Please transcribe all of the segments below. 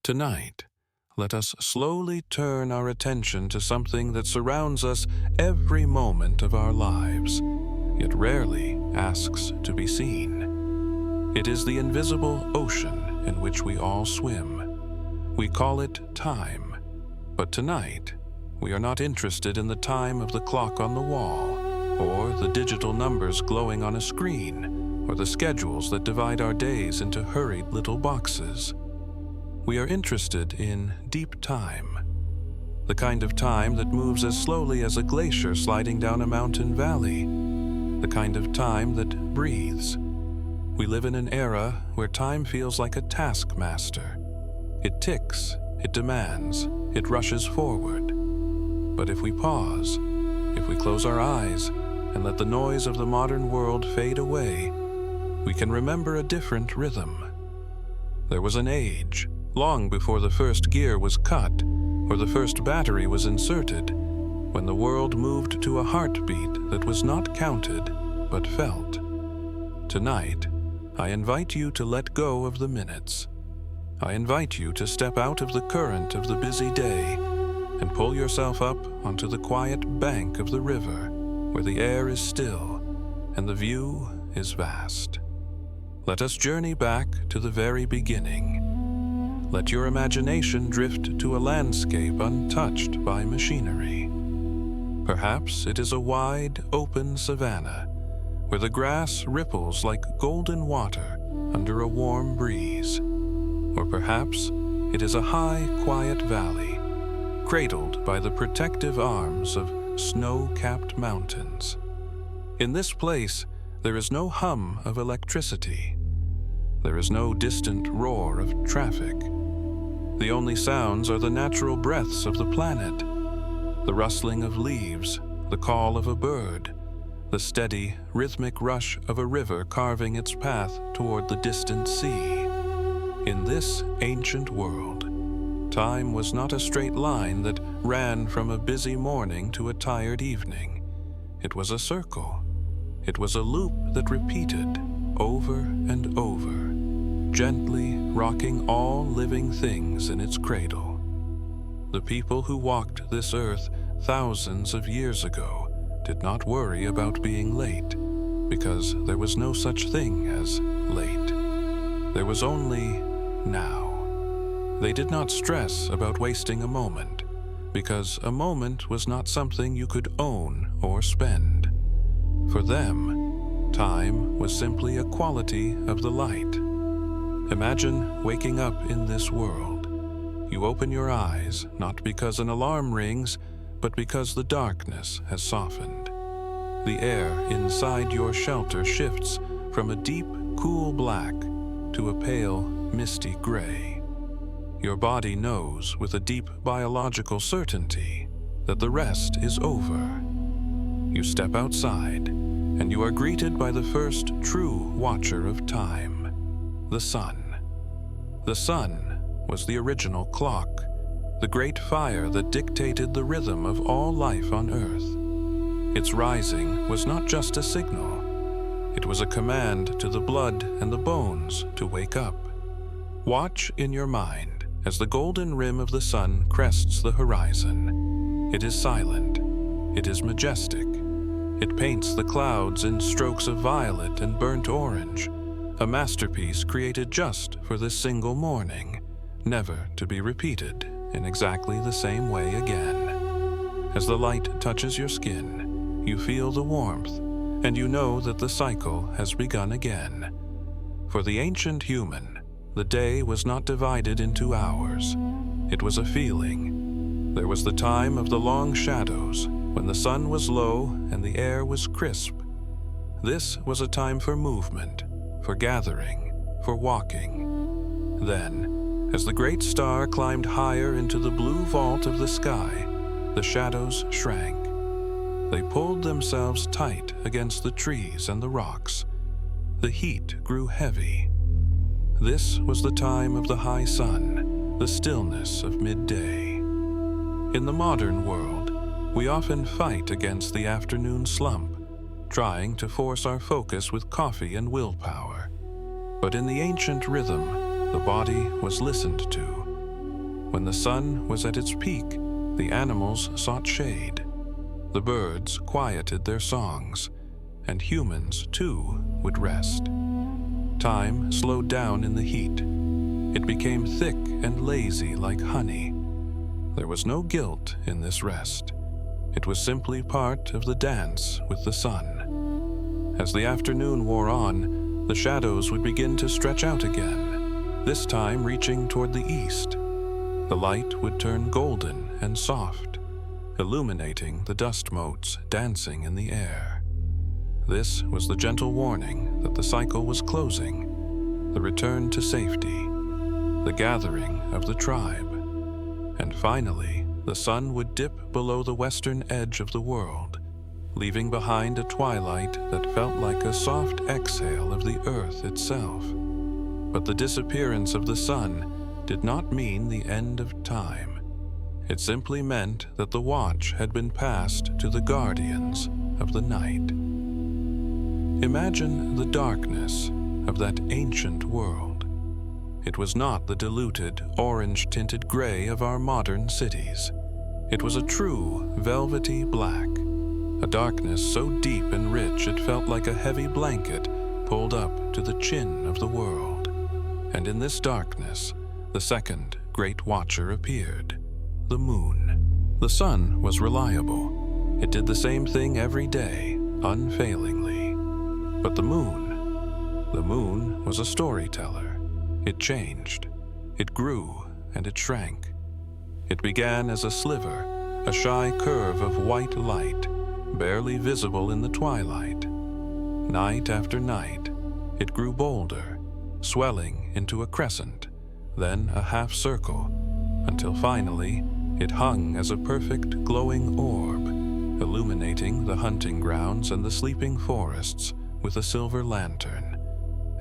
Tonight, let us slowly turn our attention to something that surrounds us every moment of our lives, yet rarely asks to be seen. It is the invisible ocean in which we all swim. We call it time. But tonight, we are not interested in the time of the clock on the wall, or the digital numbers glowing on a screen, or the schedules that divide our days into hurried little boxes. We are interested in deep time, the kind of time that moves as slowly as a glacier sliding down a mountain valley, the kind of time that breathes. We live in an era where time feels like a taskmaster. It ticks, it demands, it rushes forward. But if we pause, if we close our eyes and let the noise of the modern world fade away, we can remember a different rhythm. There was an age, long before the first gear was cut or the first battery was inserted, when the world moved to a heartbeat that was not counted but felt. Tonight, I invite you to let go of the minutes. I invite you to step out of the current of the busy day and pull yourself up onto the quiet bank of the river, where the air is still and the view is vast. Let us journey back to the very beginning. Let your imagination drift to a landscape untouched by machinery. Perhaps it is a wide, open savanna, where the grass ripples like golden water under a warm breeze. Or perhaps it is a high, quiet valley, cradled by the protective arms of snow-capped mountains. In this place, there is no hum of electricity. There is no distant roar of traffic. The only sounds are the natural breaths of the planet, the rustling of leaves, the call of a bird, the steady, rhythmic rush of a river carving its path toward the distant sea. In this ancient world, time was not a straight line that ran from a busy morning to a tired evening. It was a circle. It was a loop that repeated over and over, gently rocking all living things in its cradle. The people who walked this earth thousands of years ago did not worry about being late, because there was no such thing as late. There was only now. They did not stress about wasting a moment, because a moment was not something you could own or spend. For them, time was simply a quality of the light. Imagine waking up in this world. You open your eyes, not because an alarm rings, but because the darkness has softened. The air inside your shelter shifts from a deep, cool black to a pale, misty gray. Your body knows with a deep biological certainty that the rest is over. You step outside, and you are greeted by the first true watcher of time, the sun. The sun was the original clock, the great fire that dictated the rhythm of all life on Earth. Its rising was not just a signal. It was a command to the blood and the bones to wake up. Watch in your mind as the golden rim of the sun crests the horizon. It is silent. It is majestic. It paints the clouds in strokes of violet and burnt orange, a masterpiece created just for this single morning, never to be repeated in exactly the same way again. As the light touches your skin, you feel the warmth, and you know that the cycle has begun again. For the ancient human, the day was not divided into hours. It was a feeling. There was the time of the long shadows, when the sun was low and the air was crisp. This was a time for movement, for gathering, for walking. Then, as the great star climbed higher into the blue vault of the sky, the shadows shrank. They pulled themselves tight against the trees and the rocks. The heat grew heavy. This was the time of the high sun, the stillness of midday. In the modern world, we often fight against the afternoon slump, trying to force our focus with coffee and willpower. But in the ancient rhythm, the body was listened to. When the sun was at its peak, the animals sought shade. The birds quieted their songs, and humans, too, would rest. Time slowed down in the heat. It became thick and lazy like honey. There was no guilt in this rest. It was simply part of the dance with the sun. As the afternoon wore on, the shadows would begin to stretch out again, this time reaching toward the east. The light would turn golden and soft, illuminating the dust motes dancing in the air. This was the gentle warning that the cycle was closing, the return to safety, the gathering of the tribe. And finally, the sun would dip below the western edge of the world, leaving behind a twilight that felt like a soft exhale of the earth itself. But the disappearance of the sun did not mean the end of time. It simply meant that the watch had been passed to the guardians of the night. Imagine the darkness of that ancient world. It was not the diluted, orange-tinted gray of our modern cities. It was a true, velvety black, a darkness so deep and rich it felt like a heavy blanket pulled up to the chin of the world. And in this darkness, the second great watcher appeared, the moon. The sun was reliable. It did the same thing every day, unfailingly. But the moon was a storyteller. It changed. It grew and it shrank. It began as a sliver, a shy curve of white light, barely visible in the twilight. Night after night, it grew bolder, swelling into a crescent, then a half circle, until finally it hung as a perfect glowing orb, illuminating the hunting grounds and the sleeping forests with a silver lantern.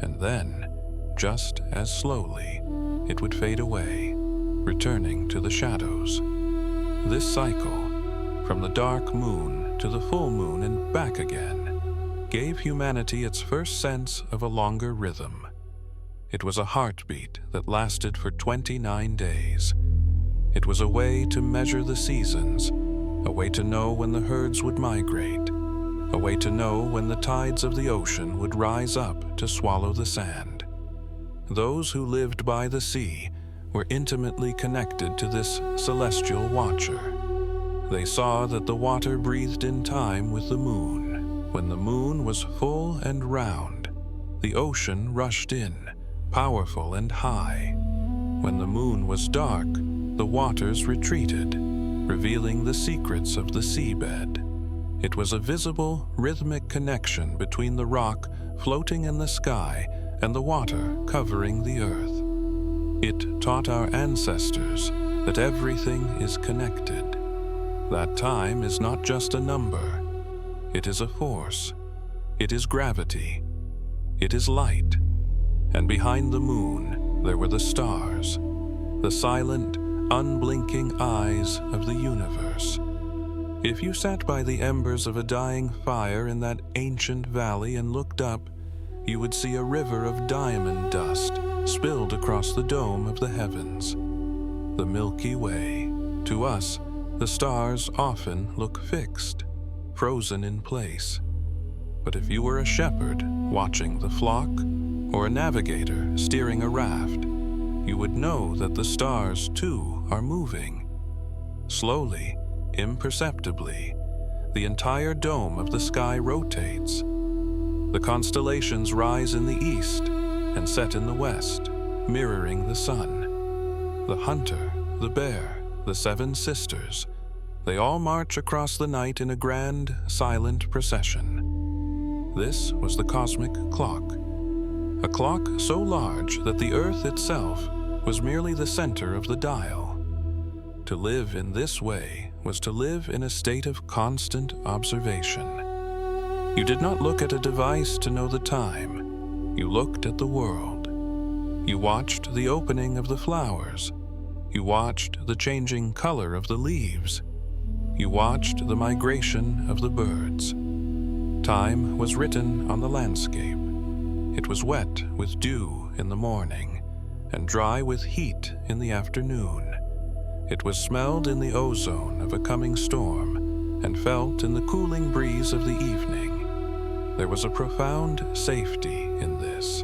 And then, just as slowly, it would fade away, returning to the shadows. This cycle, from the dark moon to the full moon and back again, gave humanity its first sense of a longer rhythm. It was a heartbeat that lasted for 29 days. It was a way to measure the seasons, a way to know when the herds would migrate, a way to know when the tides of the ocean would rise up to swallow the sand. Those who lived by the sea were intimately connected to this celestial watcher. They saw that the water breathed in time with the moon. When the moon was full and round, the ocean rushed in, powerful and high. When the moon was dark, the waters retreated, revealing the secrets of the seabed. It was a visible, rhythmic connection between the rock floating in the sky and the water covering the earth. It taught our ancestors that everything is connected. That time is not just a number. It is a force. It is gravity. It is light. And behind the moon, there were the stars, the silent, unblinking eyes of the universe. If you sat by the embers of a dying fire in that ancient valley and looked up, you would see a river of diamond dust spilled across the dome of the heavens. The Milky Way. To us, the stars often look fixed, frozen in place. But if you were a shepherd watching the flock, or a navigator steering a raft, you would know that the stars, too, are moving. Slowly, imperceptibly, the entire dome of the sky rotates. The constellations rise in the east and set in the west, mirroring the sun. The hunter, the bear, the seven sisters, they all march across the night in a grand, silent procession. This was the cosmic clock. A clock so large that the earth itself was merely the center of the dial. To live in this way was to live in a state of constant observation. You did not look at a device to know the time. You looked at the world. You watched the opening of the flowers. You watched the changing color of the leaves. You watched the migration of the birds. Time was written on the landscape. It was wet with dew in the morning and dry with heat in the afternoon. It was smelled in the ozone of a coming storm and felt in the cooling breeze of the evening. There was a profound safety in this.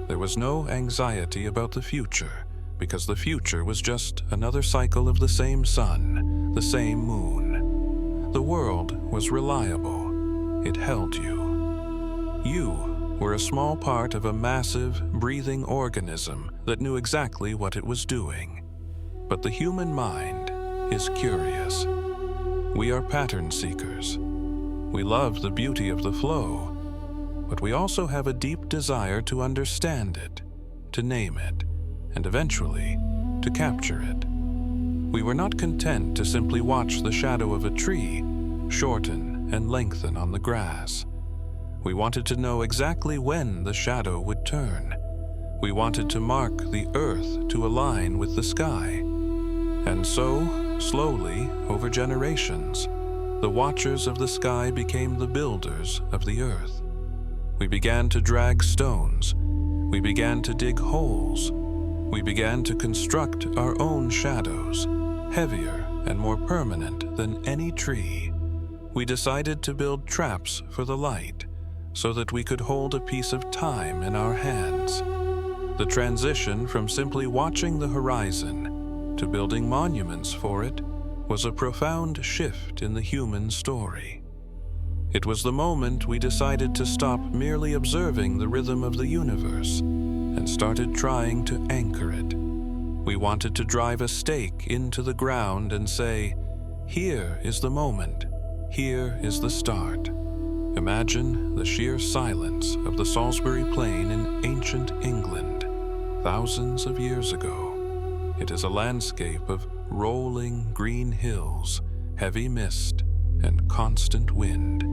There was no anxiety about the future, because the future was just another cycle of the same sun, the same moon. The world was reliable. It held you. You were a small part of a massive, breathing organism that knew exactly what it was doing. But the human mind is curious. We are pattern seekers. We love the beauty of the flow, but we also have a deep desire to understand it, to name it, and eventually to capture it. We were not content to simply watch the shadow of a tree shorten and lengthen on the grass. We wanted to know exactly when the shadow would turn. We wanted to mark the earth to align with the sky. And so, slowly, over generations, the watchers of the sky became the builders of the earth. We began to drag stones. We began to dig holes. We began to construct our own shadows, heavier and more permanent than any tree. We decided to build traps for the light so that we could hold a piece of time in our hands. The transition from simply watching the horizon to building monuments for it was a profound shift in the human story. It was the moment we decided to stop merely observing the rhythm of the universe and started trying to anchor it. We wanted to drive a stake into the ground and say, "Here is the moment. Here is the start." Imagine the sheer silence of the Salisbury Plain in ancient England, thousands of years ago. It is a landscape of rolling green hills, heavy mist, and constant wind.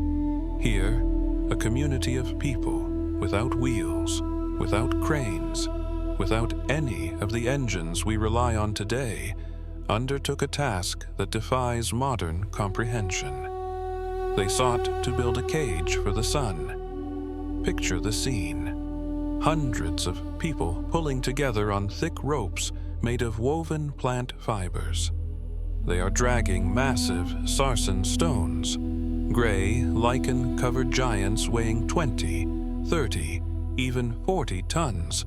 Here, a community of people without wheels, without cranes, without any of the engines we rely on today, undertook a task that defies modern comprehension. They sought to build a cage for the sun. Picture the scene. Hundreds of people pulling together on thick ropes made of woven plant fibers. They are dragging massive sarsen stones, gray, lichen-covered giants weighing 20, 30, even 40 tons,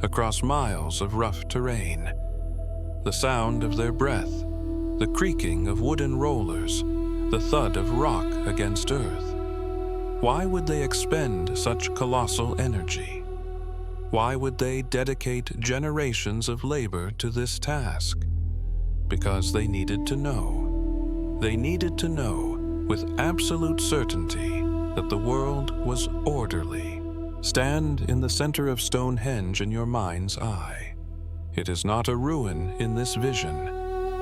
across miles of rough terrain. The sound of their breath, the creaking of wooden rollers, the thud of rock against earth. Why would they expend such colossal energy? Why would they dedicate generations of labor to this task? Because they needed to know. They needed to know with absolute certainty that the world was orderly. Stand in the center of Stonehenge in your mind's eye. It is not a ruin in this vision.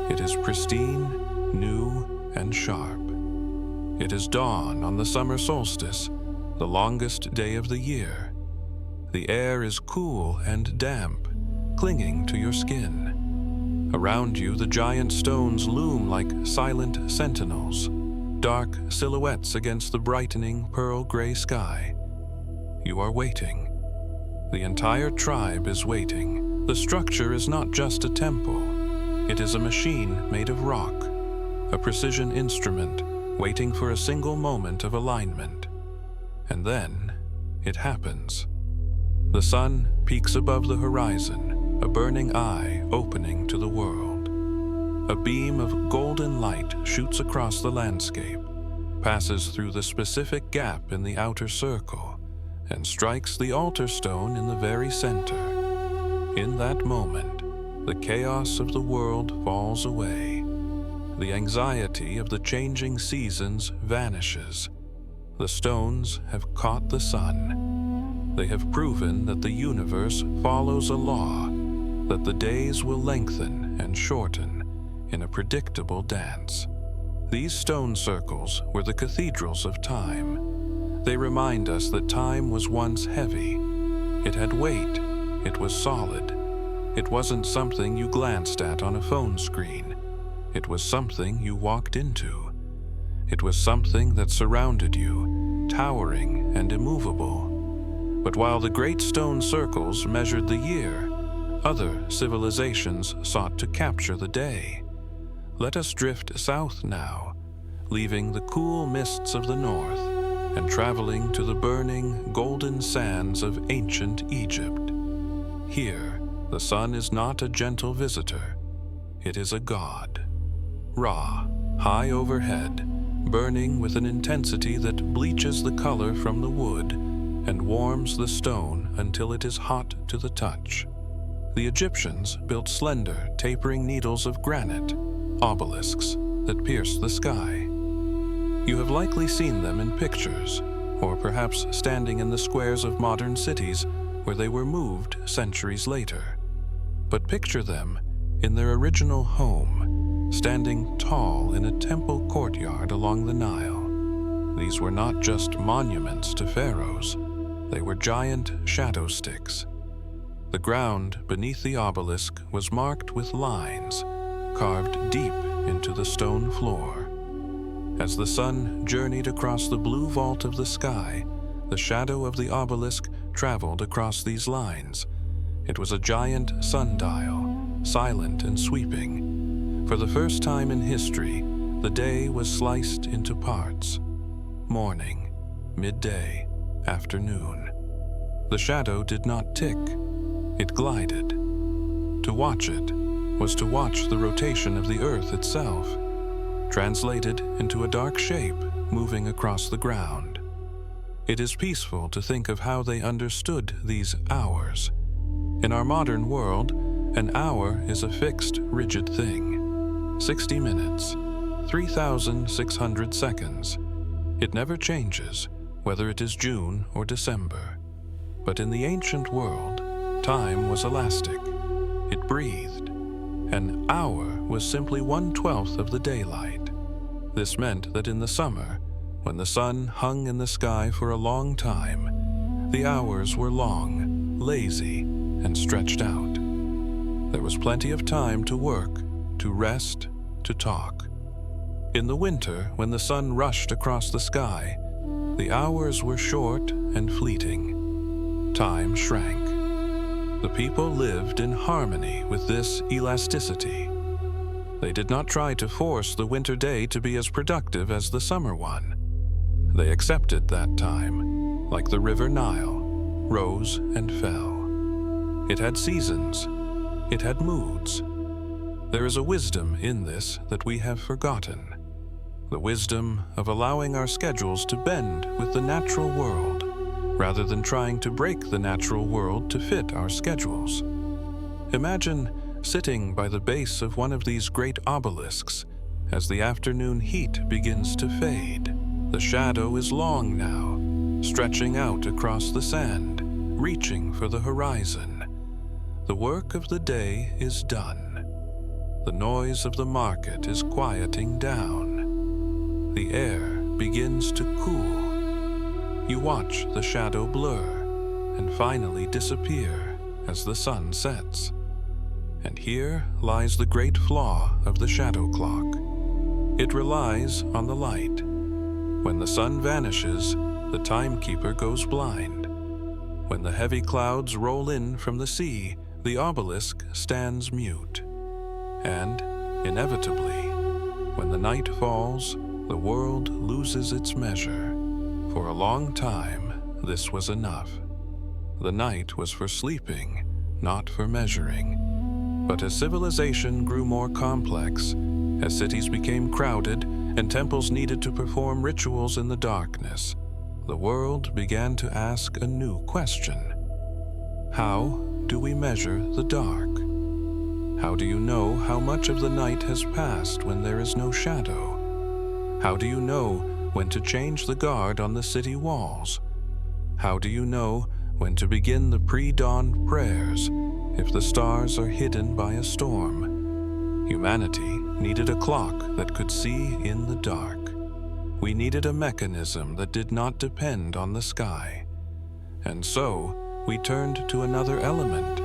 It is pristine, new, and sharp. It is dawn on the summer solstice, the longest day of the year. The air is cool and damp, clinging to your skin. Around you, the giant stones loom like silent sentinels, dark silhouettes against the brightening pearl-gray sky. You are waiting. The entire tribe is waiting. The structure is not just a temple. It is a machine made of rock, a precision instrument waiting for a single moment of alignment. And then it happens. The sun peaks above the horizon, a burning eye opening to the world. A beam of golden light shoots across the landscape, passes through the specific gap in the outer circle, and strikes the altar stone in the very center. In that moment, the chaos of the world falls away. The anxiety of the changing seasons vanishes. The stones have caught the sun. They have proven that the universe follows a law, that the days will lengthen and shorten in a predictable dance. These stone circles were the cathedrals of time. They remind us that time was once heavy. It had weight. It was solid. It wasn't something you glanced at on a phone screen. It was something you walked into. It was something that surrounded you, towering and immovable. But while the great stone circles measured the year, other civilizations sought to capture the day. Let us drift south now, leaving the cool mists of the north and traveling to the burning, golden sands of ancient Egypt. Here, the sun is not a gentle visitor. It is a god. Ra, high overhead, burning with an intensity that bleaches the color from the wood and warms the stone until it is hot to the touch. The Egyptians built slender, tapering needles of granite, obelisks that pierce the sky. You have likely seen them in pictures, or perhaps standing in the squares of modern cities where they were moved centuries later. But picture them in their original home, standing tall in a temple courtyard along the Nile. These were not just monuments to pharaohs, they were giant shadow sticks. The ground beneath the obelisk was marked with lines, carved deep into the stone floor. As the sun journeyed across the blue vault of the sky, the shadow of the obelisk traveled across these lines. It was a giant sundial, silent and sweeping. For the first time in history, the day was sliced into parts. Morning, midday, afternoon. The shadow did not tick. It glided. To watch it was to watch the rotation of the earth itself, translated into a dark shape moving across the ground. It is peaceful to think of how they understood these hours. In our modern world, an hour is a fixed, rigid thing. 60 minutes, 3,600 seconds. It never changes, whether it is June or December. But in the ancient world, time was elastic. It breathed. An hour was simply 1/12 of the daylight. This meant that in the summer, when the sun hung in the sky for a long time, the hours were long, lazy, and stretched out. There was plenty of time to work, to rest, to talk. In the winter, when the sun rushed across the sky, the hours were short and fleeting. Time shrank. The people lived in harmony with this elasticity. They did not try to force the winter day to be as productive as the summer one. They accepted that time, like the river Nile, rose and fell. It had seasons. It had moods. There is a wisdom in this that we have forgotten. The wisdom of allowing our schedules to bend with the natural world, rather than trying to break the natural world to fit our schedules. Imagine sitting by the base of one of these great obelisks as the afternoon heat begins to fade. The shadow is long now, stretching out across the sand, reaching for the horizon. The work of the day is done. The noise of the market is quieting down. The air begins to cool. You watch the shadow blur and finally disappear as the sun sets. And here lies the great flaw of the shadow clock. It relies on the light. When the sun vanishes, the timekeeper goes blind. When the heavy clouds roll in from the sea, the obelisk stands mute. And, inevitably, when the night falls, the world loses its measure. For a long time, this was enough. The night was for sleeping, not for measuring. But as civilization grew more complex, as cities became crowded and temples needed to perform rituals in the darkness, the world began to ask a new question. How do we measure the dark? How do you know how much of the night has passed when there is no shadow? How do you know when to change the guard on the city walls? How do you know when to begin the pre-dawn prayers if the stars are hidden by a storm? Humanity needed a clock that could see in the dark. We needed a mechanism that did not depend on the sky. And so, we turned to another element.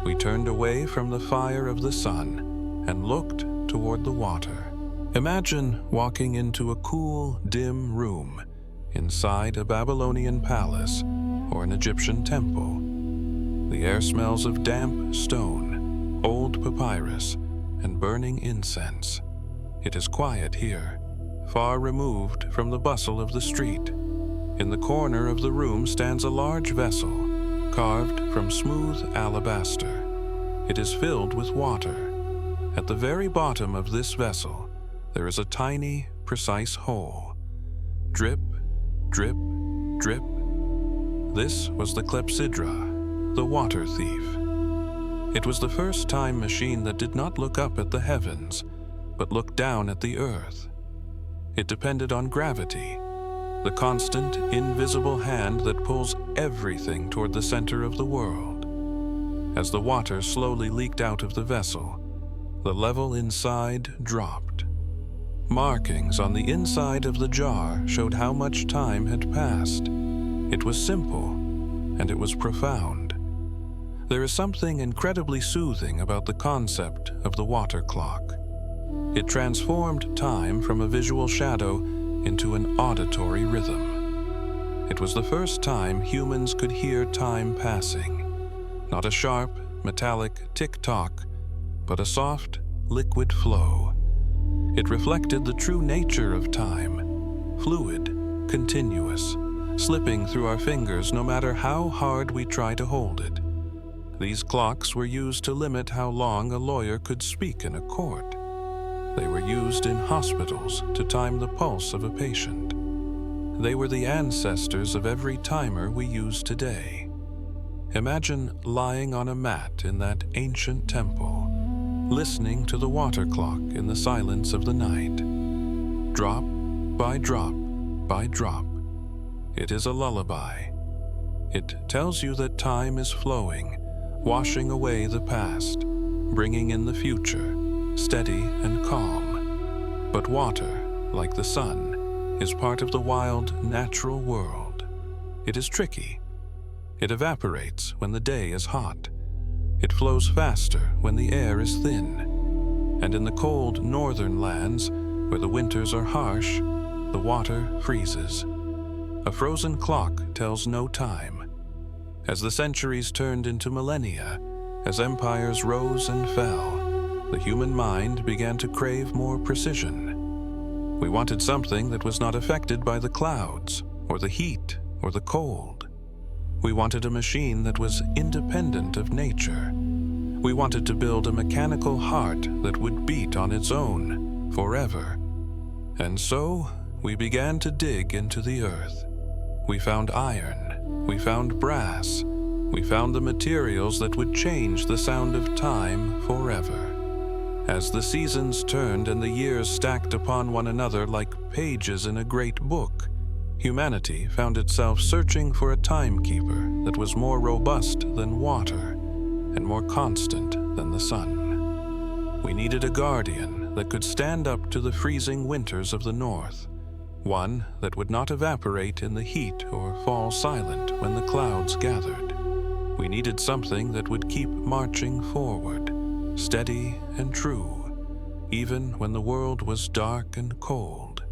We turned away from the fire of the sun and looked toward the water. Imagine walking into a cool, dim room inside a Babylonian palace or an Egyptian temple. The air smells of damp stone, old papyrus, and burning incense. It is quiet here, far removed from the bustle of the street. In the corner of the room stands a large vessel, carved from smooth alabaster. It is filled with water. At the very bottom of this vessel, there is a tiny, precise hole. Drip, drip, drip. This was the clepsydra, the water thief. It was the first time machine that did not look up at the heavens, but looked down at the earth. It depended on gravity, the constant, invisible hand that pulls everything toward the center of the world. As the water slowly leaked out of the vessel, the level inside dropped. Markings on the inside of the jar showed how much time had passed. It was simple, and it was profound. There is something incredibly soothing about the concept of the water clock. It transformed time from a visual shadow into an auditory rhythm. It was the first time humans could hear time passing. Not a sharp, metallic tick-tock, but a soft, liquid flow. It reflected the true nature of time, fluid, continuous, slipping through our fingers no matter how hard we try to hold it. These clocks were used to limit how long a lawyer could speak in a court. They were used in hospitals to time the pulse of a patient. They were the ancestors of every timer we use today. Imagine lying on a mat in that ancient temple, listening to the water clock in the silence of the night. Drop by drop by drop. It is a lullaby. It tells you that time is flowing, washing away the past, bringing in the future, steady and calm. But water, like the sun, is part of the wild, natural world. It is tricky. It evaporates when the day is hot. It flows faster when the air is thin. And in the cold northern lands, where the winters are harsh, the water freezes. A frozen clock tells no time. As the centuries turned into millennia, as empires rose and fell, the human mind began to crave more precision. We wanted something that was not affected by the clouds, or the heat, or the cold. We wanted a machine that was independent of nature. We wanted to build a mechanical heart that would beat on its own, forever. And so, we began to dig into the earth. We found iron, we found brass, we found the materials that would change the sound of time forever. As the seasons turned and the years stacked upon one another like pages in a great book, humanity found itself searching for a timekeeper that was more robust than water and more constant than the sun. We needed a guardian that could stand up to the freezing winters of the north, one that would not evaporate in the heat or fall silent when the clouds gathered. We needed something that would keep marching forward, steady and true, even when the world was dark and cold.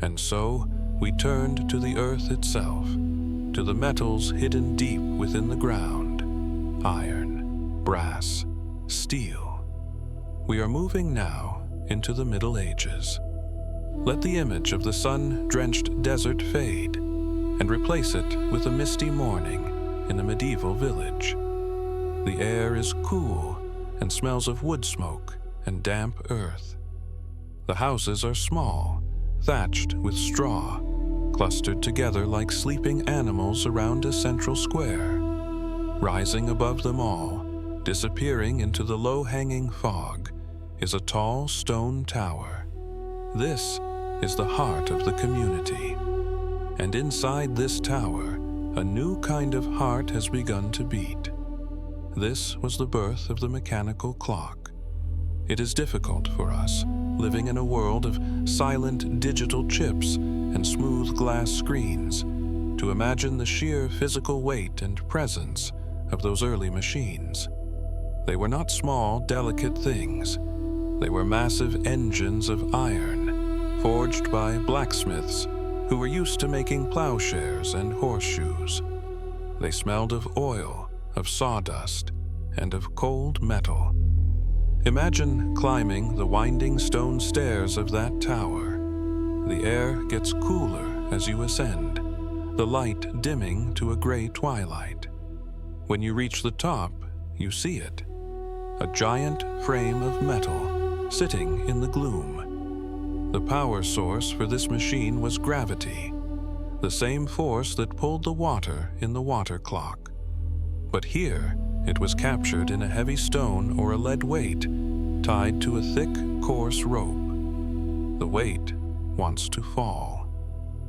And so we turned to the earth itself, to the metals hidden deep within the ground: iron, brass, steel. We are moving now into the Middle Ages. Let the image of the sun-drenched desert fade, and replace it with a misty morning in a medieval village. The air is cool and smells of wood smoke and damp earth. The houses are small, thatched with straw, clustered together like sleeping animals around a central square. Rising above them all, disappearing into the low-hanging fog, is a tall stone tower. This is the heart of the community. And inside this tower, a new kind of heart has begun to beat. This was the birth of the mechanical clock. It is difficult for us, living in a world of silent digital chips and smooth glass screens, to imagine the sheer physical weight and presence of those early machines. They were not small, delicate things. They were massive engines of iron, forged by blacksmiths who were used to making plowshares and horseshoes. They smelled of oil, of sawdust, and of cold metal. Imagine climbing the winding stone stairs of that tower. The air gets cooler as you ascend, the light dimming to a gray twilight. When you reach the top, you see it, a giant frame of metal sitting in the gloom. The power source for this machine was gravity, the same force that pulled the water in the water clock. But here, it was captured in a heavy stone or a lead weight, tied to a thick, coarse rope. The weight wants to fall.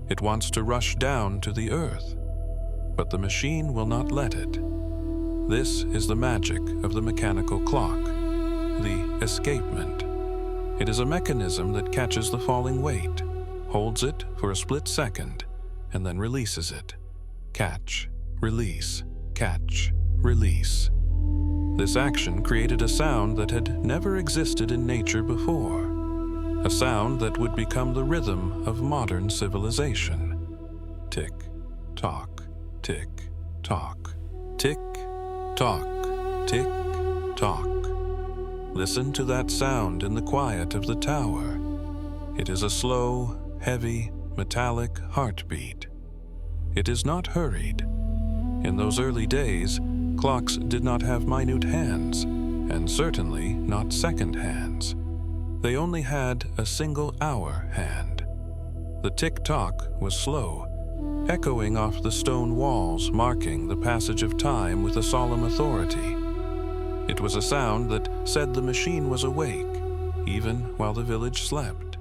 It wants to rush down to the earth, but the machine will not let it. This is the magic of the mechanical clock, the escapement. It is a mechanism that catches the falling weight, holds it for a split second, and then releases it. Catch, release, catch, release. This action created a sound that had never existed in nature before, a sound that would become the rhythm of modern civilization. Tick, tock, tick, tock, tick, tock, tick, tock. Listen to that sound in the quiet of the tower. It is a slow, heavy, metallic heartbeat. It is not hurried. In those early days, clocks did not have minute hands, and certainly not second hands. They only had a single hour hand. The tick-tock was slow, echoing off the stone walls, marking the passage of time with a solemn authority. It was a sound that said the machine was awake, even while the village slept.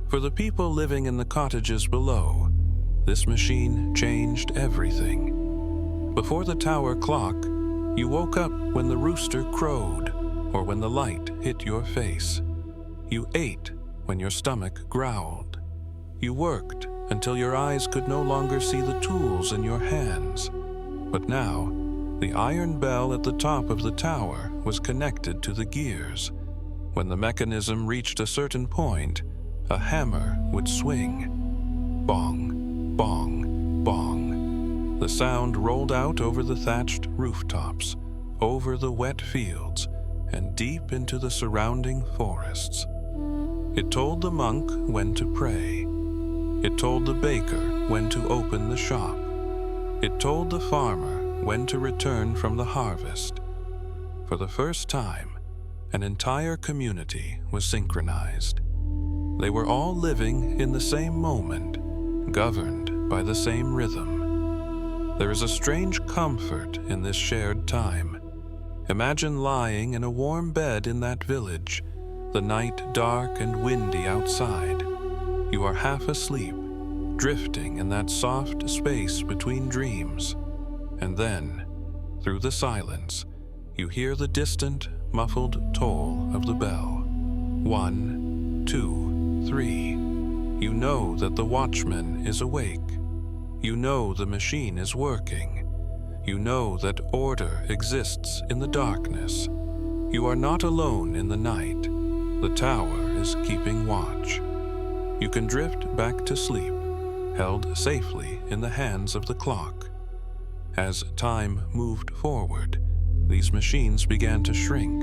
For the people living in the cottages below, this machine changed everything. Before the tower clock, you woke up when the rooster crowed or when the light hit your face. You ate when your stomach growled. You worked until your eyes could no longer see the tools in your hands. But now, the iron bell at the top of the tower was connected to the gears. When the mechanism reached a certain point, a hammer would swing. Bong, bong, bong. The sound rolled out over the thatched rooftops, over the wet fields, and deep into the surrounding forests. It told the monk when to pray. It told the baker when to open the shop. It told the farmer when to return from the harvest. For the first time, an entire community was synchronized. They were all living in the same moment, governed by the same rhythm. There is a strange comfort in this shared time. Imagine lying in a warm bed in that village, the night dark and windy outside. You are half asleep, drifting in that soft space between dreams. And then, through the silence, you hear the distant, muffled toll of the bell. 1, 2, 3. You know that the watchman is awake. You know the machine is working. You know that order exists in the darkness. You are not alone in the night. The tower is keeping watch. You can drift back to sleep, held safely in the hands of the clock. As time moved forward, these machines began to shrink.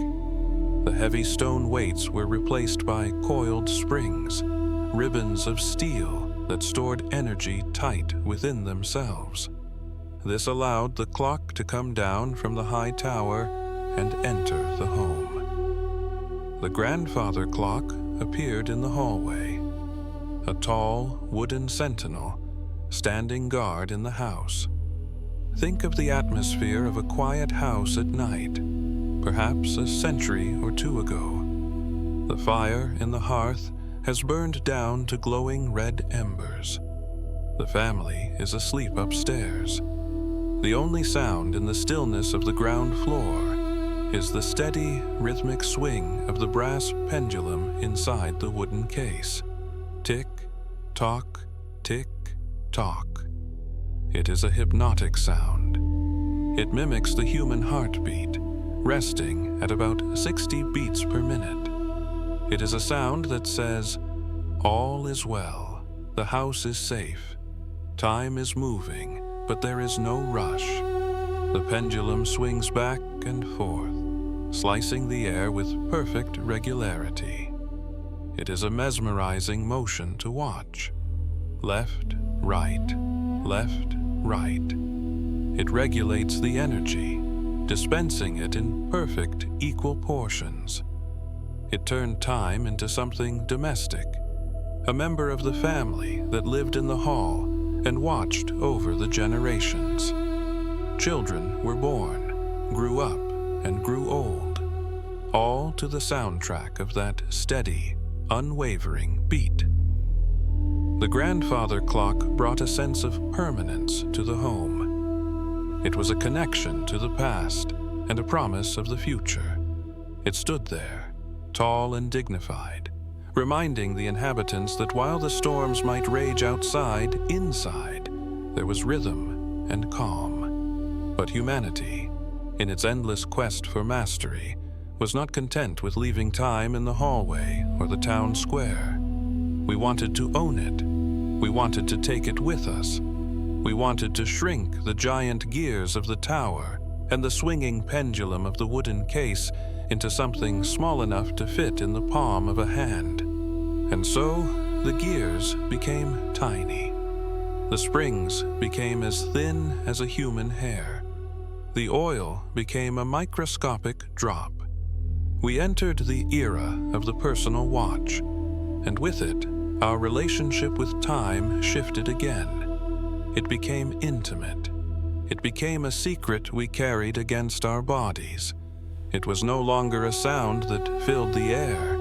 The heavy stone weights were replaced by coiled springs, ribbons of steel that stored energy tight within themselves. This allowed the clock to come down from the high tower and enter the home. The grandfather clock appeared in the hallway, a tall wooden sentinel standing guard in the house. Think of the atmosphere of a quiet house at night, perhaps a century or two ago. The fire in the hearth has burned down to glowing red embers. The family is asleep upstairs. The only sound in the stillness of the ground floor is the steady, rhythmic swing of the brass pendulum inside the wooden case. Tick, tock, tick, tock. It is a hypnotic sound. It mimics the human heartbeat, resting at about 60 beats per minute. It is a sound that says, all is well, the house is safe, time is moving, but there is no rush. The pendulum swings back and forth. slicing the air with perfect regularity. It is a mesmerizing motion to watch. Left, right, left, right. It regulates the energy, dispensing it in perfect, equal portions. It turned time into something domestic, a member of the family that lived in the hall and watched over the generations. Children were born, grew up, and grew old, all to the soundtrack of that steady, unwavering beat. The grandfather clock brought a sense of permanence to the home. It was a connection to the past and a promise of the future. It stood there, tall and dignified, reminding the inhabitants that while the storms might rage outside, inside, there was rhythm and calm. But humanity, in its endless quest for mastery, was not content with leaving time in the hallway or the town square. We wanted to own it. We wanted to take it with us. We wanted to shrink the giant gears of the tower and the swinging pendulum of the wooden case into something small enough to fit in the palm of a hand. And so, the gears became tiny. The springs became as thin as a human hair. The oil became a microscopic drop. We entered the era of the personal watch, and with it, our relationship with time shifted again. It became intimate. It became a secret we carried against our bodies. It was no longer a sound that filled the air.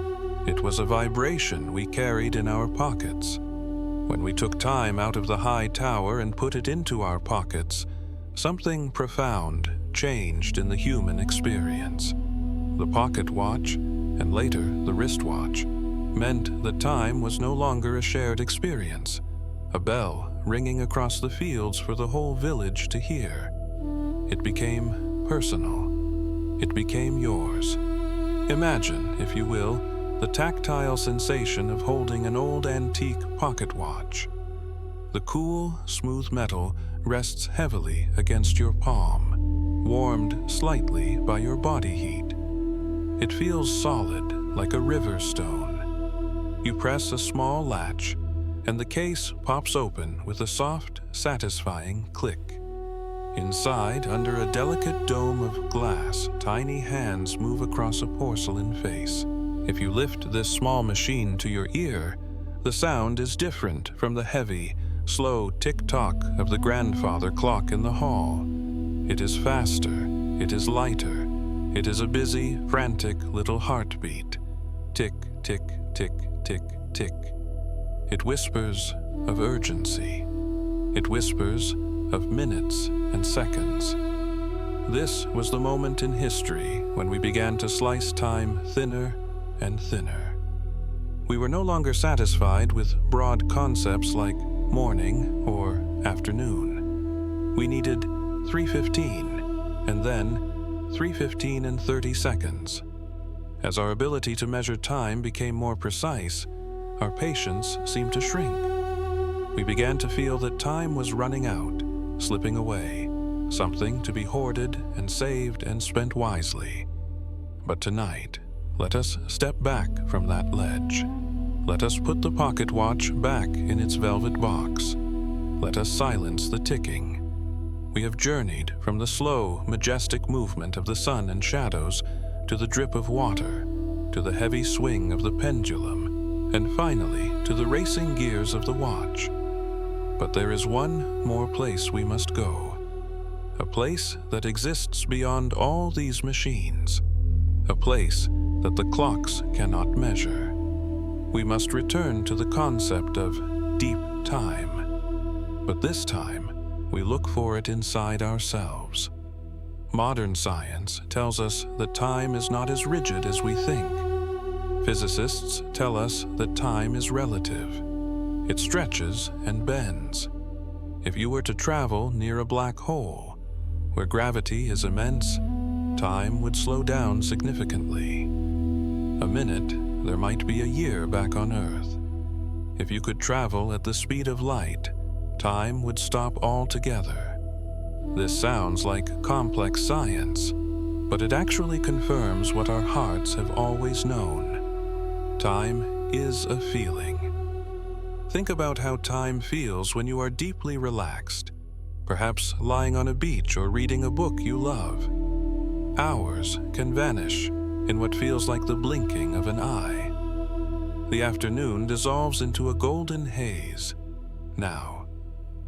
It was a vibration we carried in our pockets. When we took time out of the high tower and put it into our pockets, something profound changed in the human experience. The pocket watch, and later the wristwatch, meant that time was no longer a shared experience, a bell ringing across the fields for the whole village to hear. It became personal. It became yours. Imagine, if you will, the tactile sensation of holding an old antique pocket watch. The cool, smooth metal rests heavily against your palm, warmed slightly by your body heat. It feels solid, like a river stone. You press a small latch, and the case pops open with a soft, satisfying click. Inside, under a delicate dome of glass, tiny hands move across a porcelain face. If you lift this small machine to your ear, the sound is different from the heavy, slow tick-tock of the grandfather clock in the hall. It is faster, it is lighter, it is a busy, frantic little heartbeat. Tick, tick, tick, tick, tick. It whispers of urgency. It whispers of minutes and seconds. This was the moment in history when we began to slice time thinner and thinner. We were no longer satisfied with broad concepts like morning or afternoon. We needed 3:15 and then 3:15 and 30 seconds. As our ability to measure time became more precise, our patience seemed to shrink. We began to feel that time was running out, slipping away, something to be hoarded and saved and spent wisely. But tonight, let us step back from that ledge. Let us put the pocket watch back in its velvet box. Let us silence the ticking. We have journeyed from the slow, majestic movement of the sun and shadows to the drip of water, to the heavy swing of the pendulum, and finally to the racing gears of the watch. But there is one more place we must go, a place that exists beyond all these machines, a place that the clocks cannot measure. We must return to the concept of deep time, but this time we look for it inside ourselves. Modern science tells us that time is not as rigid as we think. Physicists tell us that time is relative. It stretches and bends. If you were to travel near a black hole, where gravity is immense, time would slow down significantly. A minute, there might be a year back on Earth. If you could travel at the speed of light, time would stop altogether. This sounds like complex science, but it actually confirms what our hearts have always known. Time is a feeling. Think about how time feels when you are deeply relaxed, perhaps lying on a beach or reading a book you love. Hours can vanish in what feels like the blinking of an eye. The afternoon dissolves into a golden haze. Now,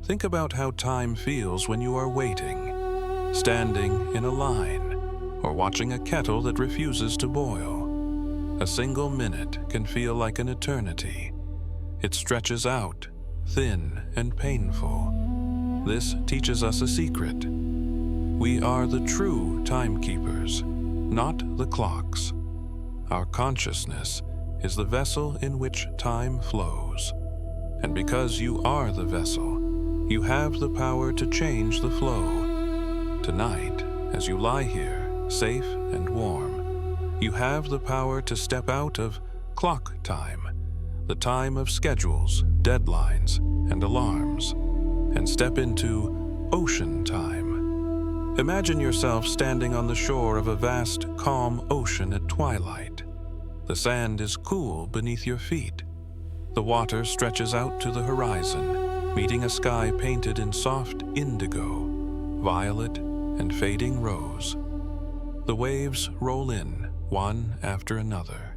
think about how time feels when you are waiting, standing in a line, or watching a kettle that refuses to boil. A single minute can feel like an eternity. It stretches out, thin and painful. This teaches us a secret. We are the true timekeepers, not the clocks. Our consciousness is the vessel in which time flows. And because you are the vessel, you have the power to change the flow. Tonight, as you lie here, safe and warm, you have the power to step out of clock time, the time of schedules, deadlines, and alarms, and step into ocean time. Imagine yourself standing on the shore of a vast, calm ocean at twilight. The sand is cool beneath your feet. The water stretches out to the horizon, meeting a sky painted in soft indigo, violet, and fading rose. The waves roll in, one after another.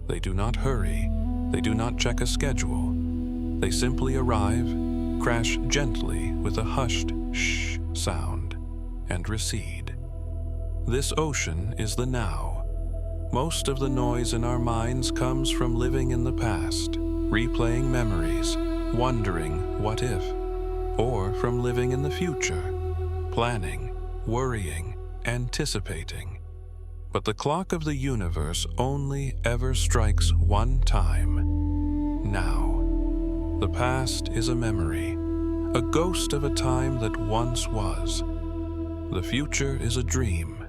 They do not hurry, they do not check a schedule. They simply arrive, crash gently with a hushed shh sound, and recede. This ocean is the now. Most of the noise in our minds comes from living in the past, replaying memories, wondering what if, or from living in the future, planning, worrying, anticipating. But the clock of the universe only ever strikes one time: now. The past is a memory, a ghost of a time that once was. The future is a dream,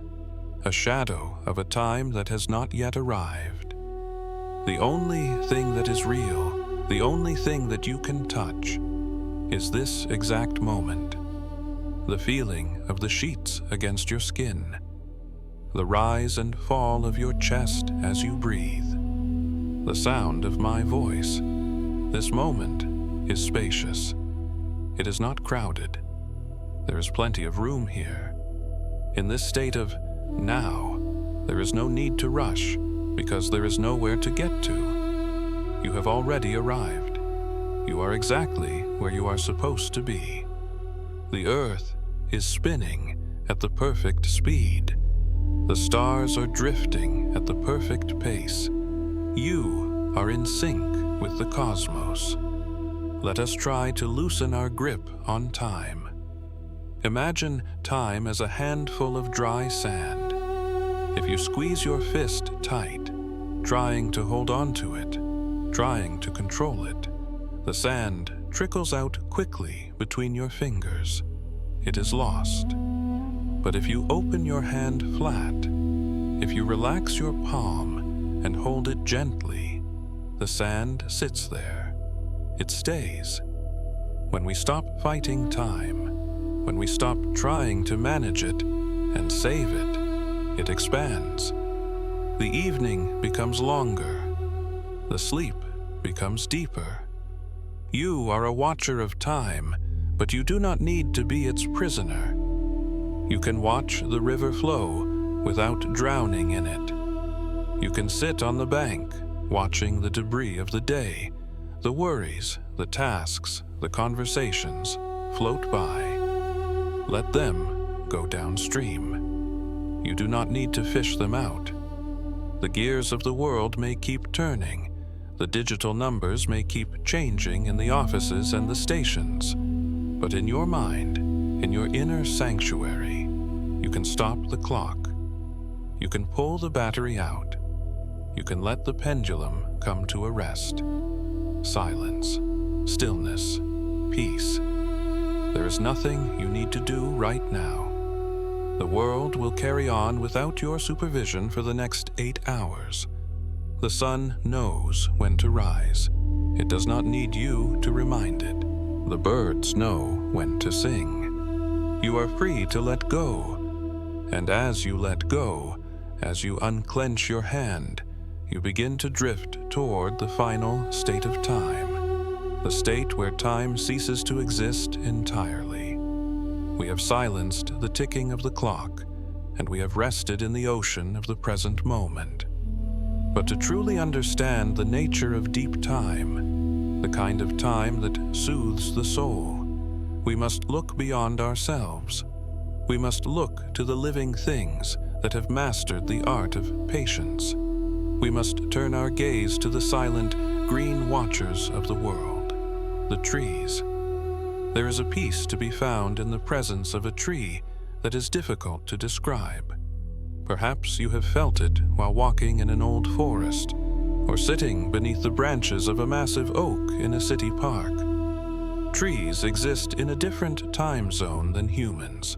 a shadow of a time that has not yet arrived. The only thing that is real, the only thing that you can touch, is this exact moment. The feeling of the sheets against your skin, the rise and fall of your chest as you breathe, the sound of my voice. This moment is spacious. It is not crowded. There is plenty of room here. In this state of now, there is no need to rush, because there is nowhere to get to. You have already arrived. You are exactly where you are supposed to be. The earth is spinning at the perfect speed. The stars are drifting at the perfect pace. You are in sync with the cosmos. Let us try to loosen our grip on time. Imagine time as a handful of dry sand. If you squeeze your fist tight, trying to hold on to it, trying to control it, the sand trickles out quickly between your fingers. It is lost. But if you open your hand flat, if you relax your palm and hold it gently, the sand sits there. It stays. When we stop fighting time, when we stop trying to manage it and save it, it expands. The evening becomes longer. The sleep becomes deeper. You are a watcher of time, but you do not need to be its prisoner. You can watch the river flow without drowning in it. You can sit on the bank, watching the debris of the day, the worries, the tasks, the conversations float by. Let them go downstream. You do not need to fish them out. The gears of the world may keep turning. The digital numbers may keep changing in the offices and the stations. But in your mind, in your inner sanctuary, you can stop the clock. You can pull the battery out. You can let the pendulum come to a rest. Silence, stillness, peace. There is nothing you need to do right now. The world will carry on without your supervision for the next 8 hours. The sun knows when to rise. It does not need you to remind it. The birds know when to sing. You are free to let go. And as you let go, as you unclench your hand, you begin to drift toward the final state of time, the state where time ceases to exist entirely. We have silenced the ticking of the clock, and we have rested in the ocean of the present moment. But to truly understand the nature of deep time, the kind of time that soothes the soul, we must look beyond ourselves. We must look to the living things that have mastered the art of patience. We must turn our gaze to the silent green watchers of the world, the trees. There is a peace to be found in the presence of a tree that is difficult to describe. Perhaps you have felt it while walking in an old forest, or sitting beneath the branches of a massive oak in a city park. Trees exist in a different time zone than humans.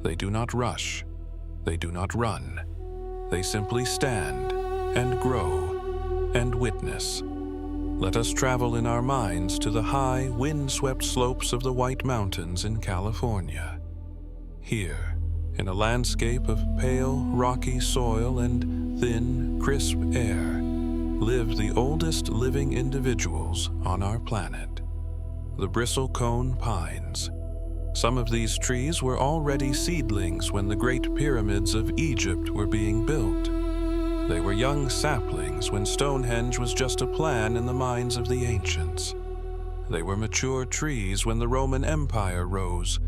They do not rush. They do not run. They simply stand and grow and witness. Let us travel in our minds to the high, wind-swept slopes of the White Mountains in California. Here, in a landscape of pale, rocky soil and thin, crisp air, live the oldest living individuals on our planet, the bristlecone pines. Some of these trees were already seedlings when the great pyramids of Egypt were being built. They were young saplings when Stonehenge was just a plan in the minds of the ancients. They were mature trees when the Roman Empire rose,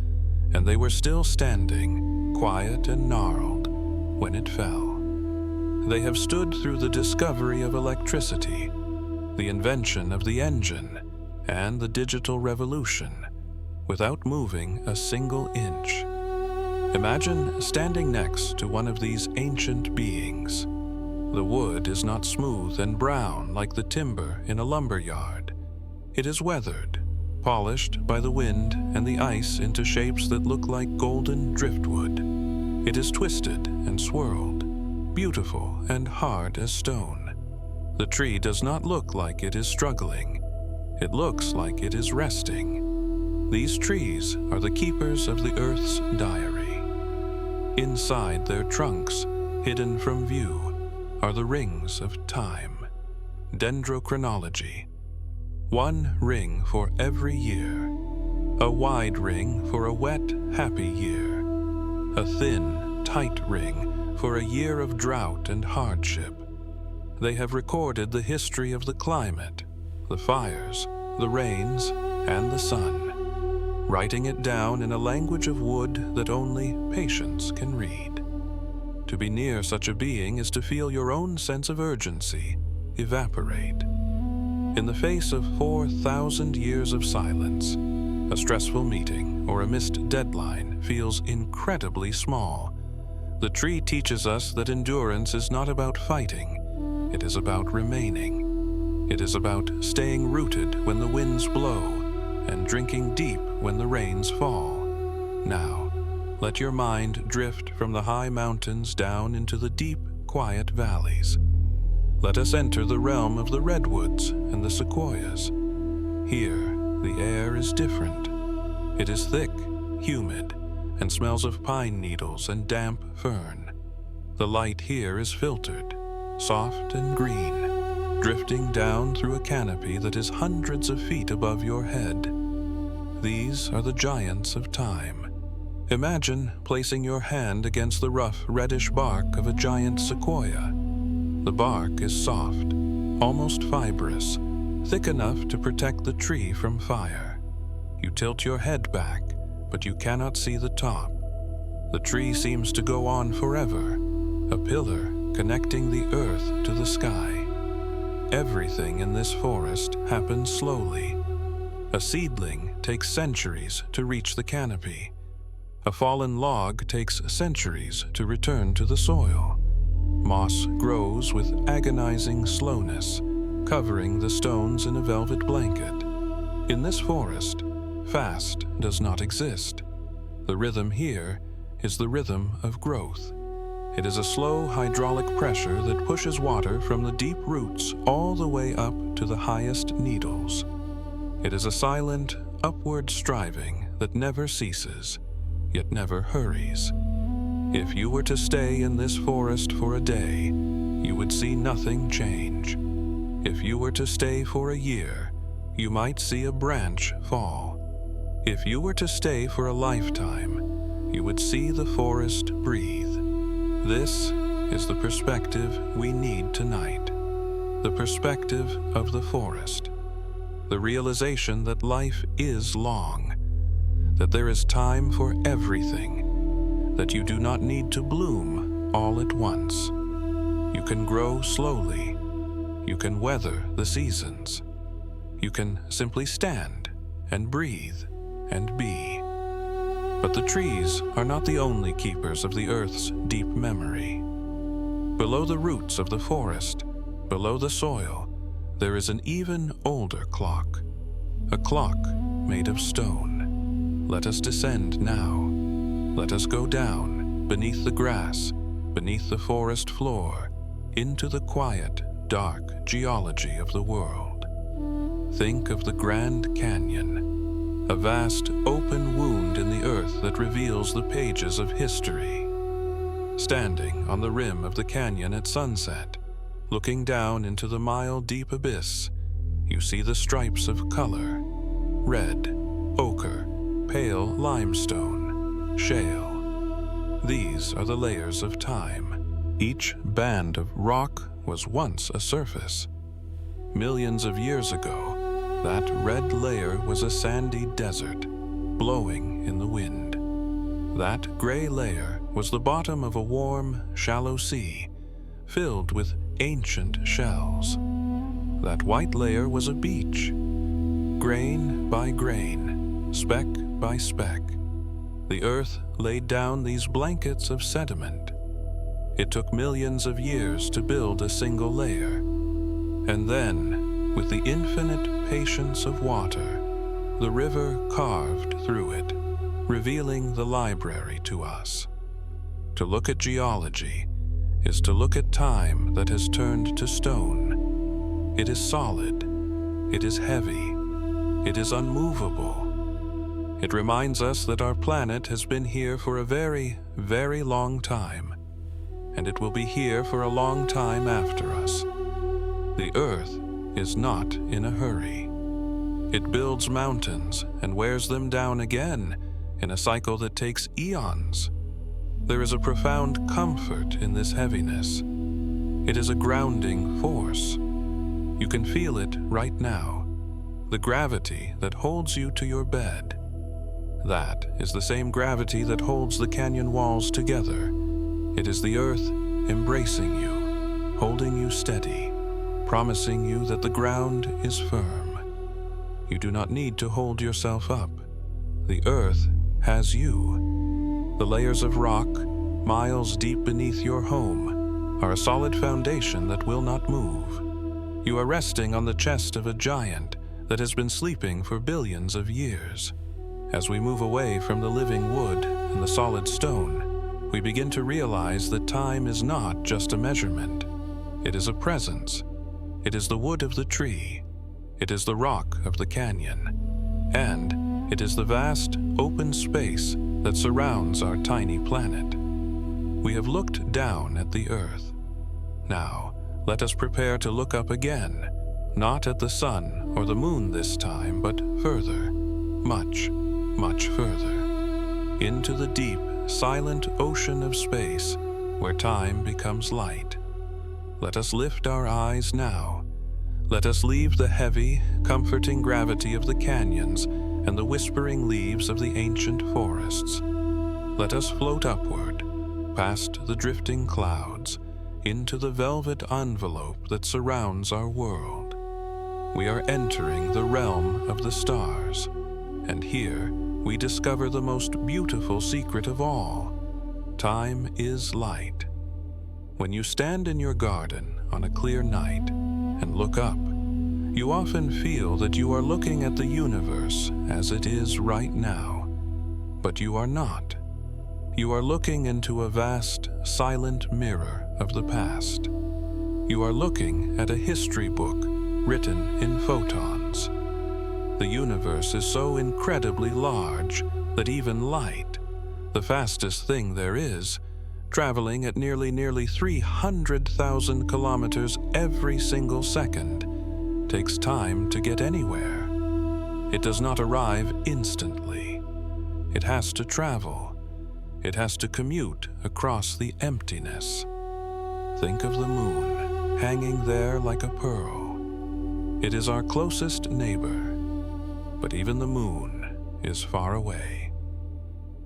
and they were still standing, quiet and gnarled, when it fell. They have stood through the discovery of electricity, the invention of the engine, and the digital revolution, without moving a single inch. Imagine standing next to one of these ancient beings. The wood is not smooth and brown like the timber in a lumber yard. It is weathered, polished by the wind and the ice into shapes that look like golden driftwood. It is twisted and swirled, beautiful and hard as stone. The tree does not look like it is struggling. It looks like it is resting. These trees are the keepers of the earth's diary. Inside their trunks, hidden from view, are the rings of time, dendrochronology. One ring for every year, a wide ring for a wet, happy year, a thin, tight ring for a year of drought and hardship. They have recorded the history of the climate, the fires, the rains, and the sun, writing it down in a language of wood that only patience can read. To be near such a being is to feel your own sense of urgency evaporate. In the face of 4,000 years of silence, a stressful meeting or a missed deadline feels incredibly small. The tree teaches us that endurance is not about fighting, it is about remaining. It is about staying rooted when the winds blow and drinking deep when the rains fall. Now, let your mind drift from the high mountains down into the deep, quiet valleys. Let us enter the realm of the redwoods and the sequoias. Here, the air is different. It is thick, humid, and smells of pine needles and damp fern. The light here is filtered, soft and green, drifting down through a canopy that is hundreds of feet above your head. These are the giants of time. Imagine placing your hand against the rough, reddish bark of a giant sequoia. The bark is soft, almost fibrous, thick enough to protect the tree from fire. You tilt your head back, but you cannot see the top. The tree seems to go on forever, a pillar connecting the earth to the sky. Everything in this forest happens slowly. A seedling takes centuries to reach the canopy. A fallen log takes centuries to return to the soil. Moss grows with agonizing slowness, covering the stones in a velvet blanket. In this forest, fast does not exist. The rhythm here is the rhythm of growth. It is a slow hydraulic pressure that pushes water from the deep roots all the way up to the highest needles. It is a silent, upward striving that never ceases, yet never hurries. If you were to stay in this forest for a day, you would see nothing change. If you were to stay for a year, you might see a branch fall. If you were to stay for a lifetime, you would see the forest breathe. This is the perspective we need tonight. The perspective of the forest. The realization that life is long, that there is time for everything, that you do not need to bloom all at once. You can grow slowly. You can weather the seasons. You can simply stand and breathe and be. But the trees are not the only keepers of the earth's deep memory. Below the roots of the forest, below the soil, there is an even older clock, a clock made of stone. Let us descend now. Let us go down beneath the grass, beneath the forest floor, into the quiet, dark geology of the world. Think of the Grand Canyon, a vast open wound in the earth that reveals the pages of history. Standing on the rim of the canyon at sunset, looking down into the mile-deep abyss, you see the stripes of color: red, ochre, pale limestone, shale. These are the layers of time. Each band of rock was once a surface. Millions of years ago, that red layer was a sandy desert, blowing in the wind. That gray layer was the bottom of a warm, shallow sea, filled with ancient shells. That white layer was a beach. Grain by grain, speck by speck, the earth laid down these blankets of sediment. It took millions of years to build a single layer. And then, with the infinite patience of water, the river carved through it, revealing the library to us. To look at geology is to look at time that has turned to stone. It is solid. It is heavy. It is unmovable. It reminds us that our planet has been here for a very, very long time, and it will be here for a long time after us. The Earth is not in a hurry. It builds mountains and wears them down again in a cycle that takes eons. There is a profound comfort in this heaviness. It is a grounding force. You can feel it right now, the gravity that holds you to your bed. That is the same gravity that holds the canyon walls together. It is the earth embracing you, holding you steady, promising you that the ground is firm. You do not need to hold yourself up. The earth has you. The layers of rock, miles deep beneath your home, are a solid foundation that will not move. You are resting on the chest of a giant that has been sleeping for billions of years. As we move away from the living wood and the solid stone, we begin to realize that time is not just a measurement. It is a presence. It is the wood of the tree. It is the rock of the canyon. And it is the vast, open space that surrounds our tiny planet. We have looked down at the earth. Now, let us prepare to look up again, not at the sun or the moon this time, but further, much, much further, into the deep, silent ocean of space where time becomes light. Let us lift our eyes now. Let us leave the heavy, comforting gravity of the canyons and the whispering leaves of the ancient forests. Let us float upward, past the drifting clouds, into the velvet envelope that surrounds our world. We are entering the realm of the stars, and here we discover the most beautiful secret of all. Time is light. When you stand in your garden on a clear night and look up, you often feel that you are looking at the universe as it is right now. But you are not. You are looking into a vast, silent mirror of the past. You are looking at a history book written in photons. The universe is so incredibly large that even light, the fastest thing there is, traveling at nearly 300,000 kilometers every single second, takes time to get anywhere. It does not arrive instantly. It has to travel. It has to commute across the emptiness. Think of the moon, hanging there like a pearl. It is our closest neighbor, but even the moon is far away.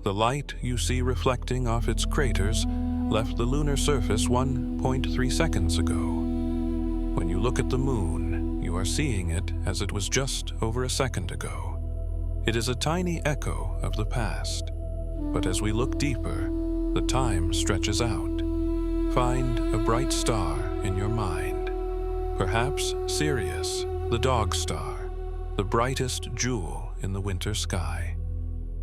The light you see reflecting off its craters left the lunar surface 1.3 seconds ago. When you look at the moon, you are seeing it as it was just over a second ago. It is a tiny echo of the past, but as we look deeper, the time stretches out. Find a bright star in your mind, perhaps Sirius, the dog star, the brightest jewel in the winter sky.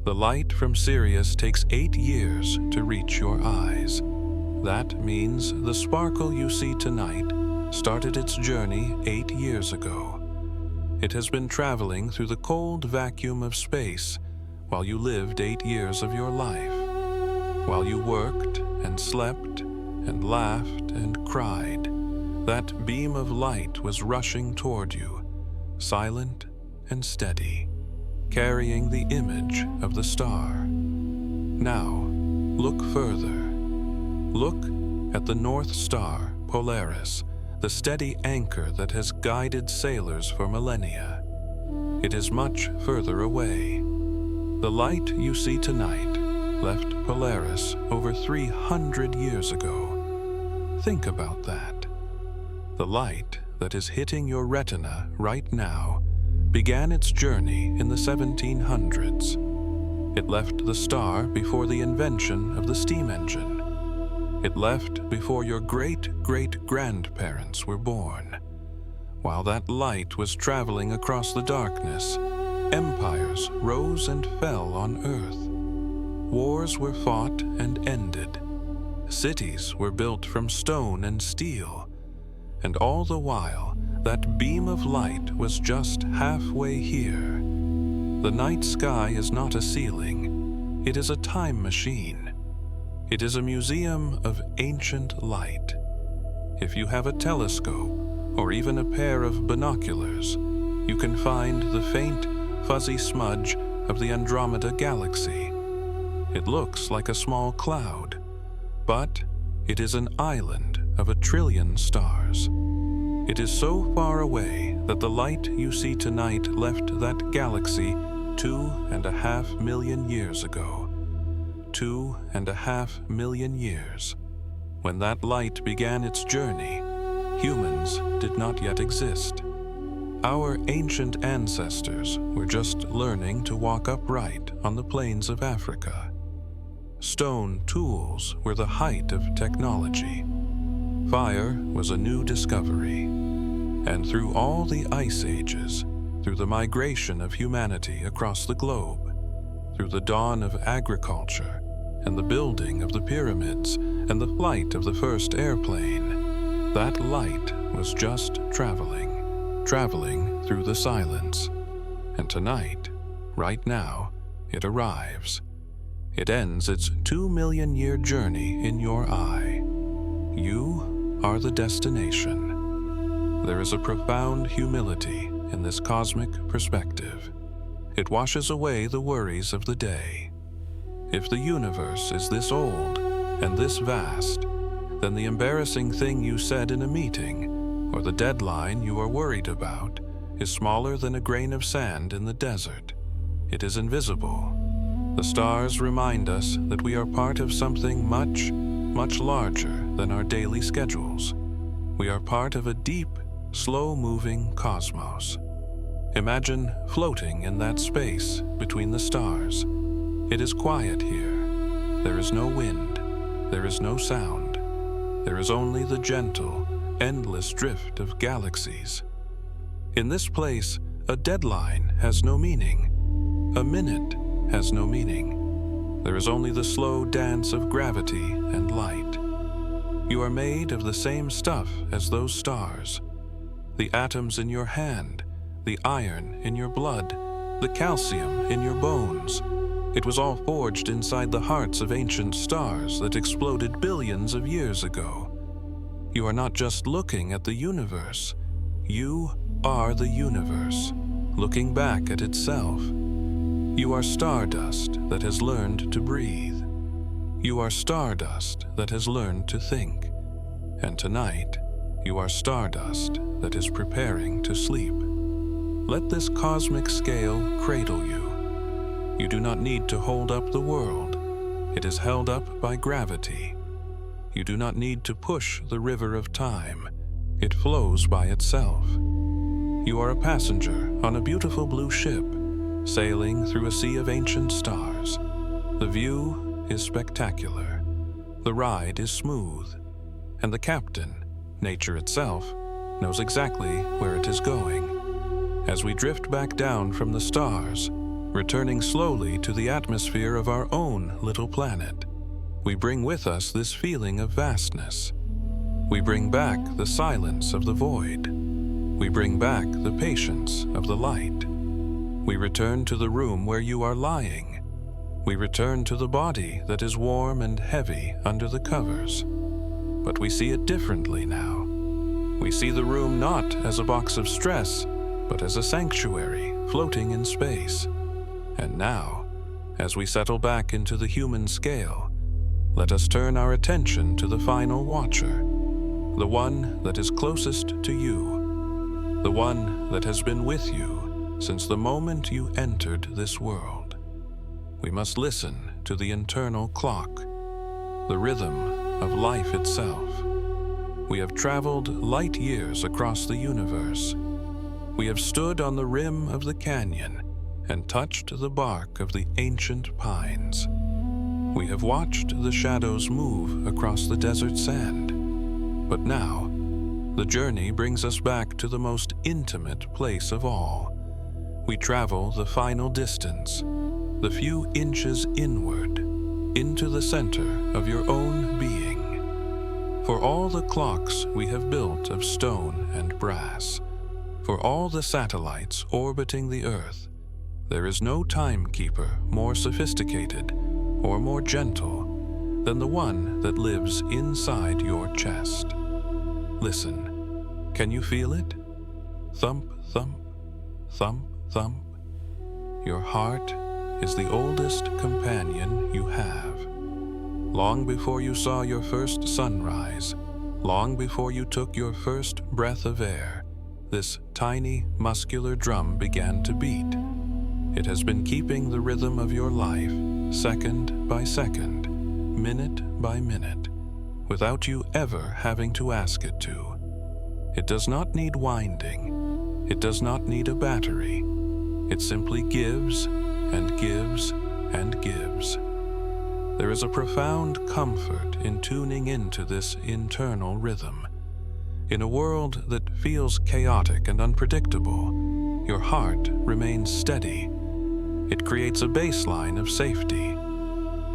The light from Sirius takes 8 years to reach your eyes. That means the sparkle you see tonight started its journey 8 years ago. It has been traveling through the cold vacuum of space while you lived 8 years of your life. While you worked and slept and laughed and cried, that beam of light was rushing toward you, silent and steady, carrying the image of the star. Now, look further. Look at the North Star, Polaris, the steady anchor that has guided sailors for millennia. It is much further away. The light you see tonight left Polaris over 300 years ago. Think about that. The light that is hitting your retina right now began its journey in the 1700s. It left the star before the invention of the steam engine. It left before your great-great-grandparents were born. While that light was traveling across the darkness, empires rose and fell on Earth. Wars were fought and ended. Cities were built from stone and steel. And all the while, that beam of light was just halfway here. The night sky is not a ceiling. It is a time machine. It is a museum of ancient light. If you have a telescope or even a pair of binoculars, you can find the faint, fuzzy smudge of the Andromeda galaxy. It looks like a small cloud, but it is an island of 1 trillion stars. It is so far away that the light you see tonight left that galaxy 2.5 million years ago. 2.5 million years. When that light began its journey, humans did not yet exist. Our ancient ancestors were just learning to walk upright on the plains of Africa. Stone tools were the height of technology. Fire was a new discovery. And through all the ice ages, through the migration of humanity across the globe, through the dawn of agriculture, and the building of the pyramids, and the flight of the first airplane, that light was just traveling through the silence. And tonight, right now, it arrives. It ends its 2 million year journey in your eye. You are the destination. There is a profound humility in this cosmic perspective. It washes away the worries of the day. If the universe is this old and this vast, then the embarrassing thing you said in a meeting, or the deadline you are worried about, is smaller than a grain of sand in the desert. It is invisible. The stars remind us that we are part of something much, much larger than our daily schedules. We are part of a deep, slow-moving cosmos. Imagine floating in that space between the stars. It is quiet here. There is no wind. There is no sound. There is only the gentle, endless drift of galaxies. In this place, a deadline has no meaning. A minute has no meaning. There is only the slow dance of gravity and light. You are made of the same stuff as those stars. The atoms in your hand, the iron in your blood, the calcium in your bones. It was all forged inside the hearts of ancient stars that exploded billions of years ago. You are not just looking at the universe. You are the universe, looking back at itself. You are stardust that has learned to breathe. You are stardust that has learned to think. And tonight, you are stardust that is preparing to sleep. Let this cosmic scale cradle you. You do not need to hold up the world. It is held up by gravity. You do not need to push the river of time. It flows by itself. You are a passenger on a beautiful blue ship, sailing through a sea of ancient stars. The view is spectacular. The ride is smooth. And the captain, nature itself, knows exactly where it is going. As we drift back down from the stars, returning slowly to the atmosphere of our own little planet, we bring with us this feeling of vastness. We bring back the silence of the void. We bring back the patience of the light. We return to the room where you are lying. We return to the body that is warm and heavy under the covers. But we see it differently now. We see the room not as a box of stress, but as a sanctuary floating in space. And now, as we settle back into the human scale, let us turn our attention to the final watcher, the one that is closest to you, the one that has been with you since the moment you entered this world. We must listen to the internal clock, the rhythm of life itself. We have traveled light years across the universe. We have stood on the rim of the canyon and touched the bark of the ancient pines. We have watched the shadows move across the desert sand. But now, the journey brings us back to the most intimate place of all. We travel the final distance, the few inches inward, into the center of your own being. For all the clocks we have built of stone and brass, for all the satellites orbiting the Earth, there is no timekeeper more sophisticated or more gentle than the one that lives inside your chest. Listen, can you feel it? Thump, thump, thump, thump. Your heart is the oldest companion you have. Long before you saw your first sunrise, long before you took your first breath of air, this tiny, muscular drum began to beat. It has been keeping the rhythm of your life, second by second, minute by minute, without you ever having to ask it to. It does not need winding. It does not need a battery. It simply gives and gives and gives. There is a profound comfort in tuning into this internal rhythm. In a world that feels chaotic and unpredictable, your heart remains steady. It creates a baseline of safety.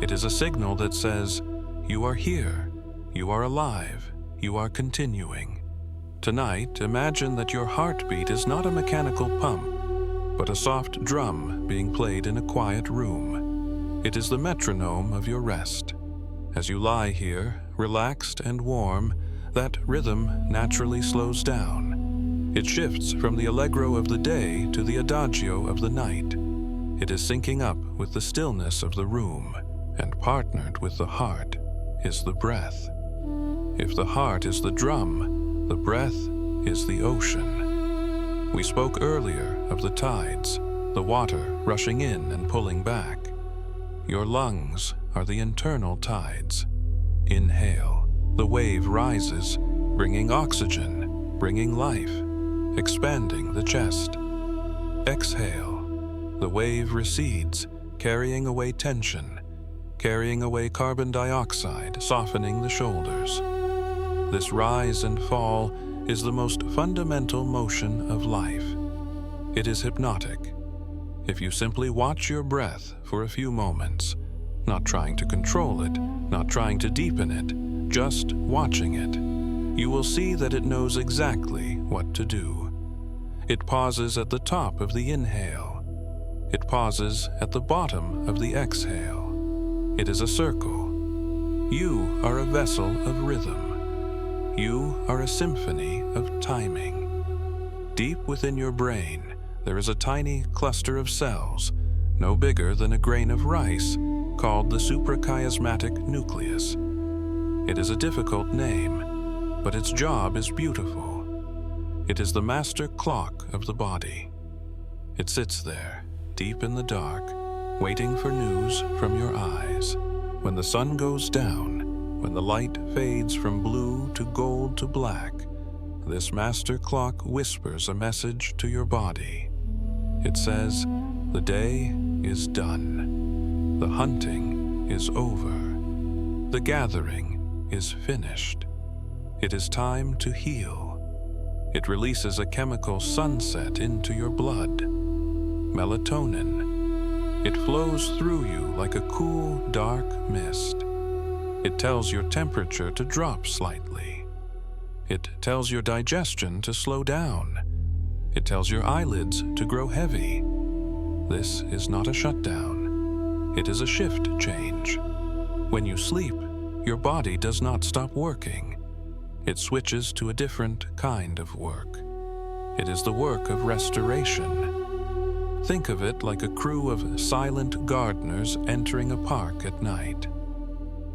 It is a signal that says, you are here, you are alive, you are continuing. Tonight, imagine that your heartbeat is not a mechanical pump, but a soft drum being played in a quiet room. It is the metronome of your rest. As you lie here, relaxed and warm, that rhythm naturally slows down. It shifts from the allegro of the day to the adagio of the night. It is syncing up with the stillness of the room, and partnered with the heart is the breath. If the heart is the drum, the breath is the ocean. We spoke earlier of the tides, the water rushing in and pulling back. Your lungs are the internal tides. Inhale, the wave rises, bringing oxygen, bringing life, expanding the chest. Exhale, the wave recedes, carrying away tension, carrying away carbon dioxide, softening the shoulders. This rise and fall is the most fundamental motion of life. It is hypnotic. If you simply watch your breath for a few moments, not trying to control it, not trying to deepen it, just watching it, you will see that it knows exactly what to do. It pauses at the top of the inhale. It pauses at the bottom of the exhale. It is a circle. You are a vessel of rhythm. You are a symphony of timing. Deep within your brain, there is a tiny cluster of cells, no bigger than a grain of rice, called the suprachiasmatic nucleus. It is a difficult name, but its job is beautiful. It is the master clock of the body. It sits there, deep in the dark, waiting for news from your eyes. When the sun goes down, when the light fades from blue to gold to black, this master clock whispers a message to your body. It says, the day is done. The hunting is over. The gathering is finished. It is time to heal. It releases a chemical sunset into your blood, melatonin. It flows through you like a cool, dark mist. It tells your temperature to drop slightly. It tells your digestion to slow down. It tells your eyelids to grow heavy. This is not a shutdown. It is a shift change. When you sleep, your body does not stop working. It switches to a different kind of work. It is the work of restoration. Think of it like a crew of silent gardeners entering a park at night.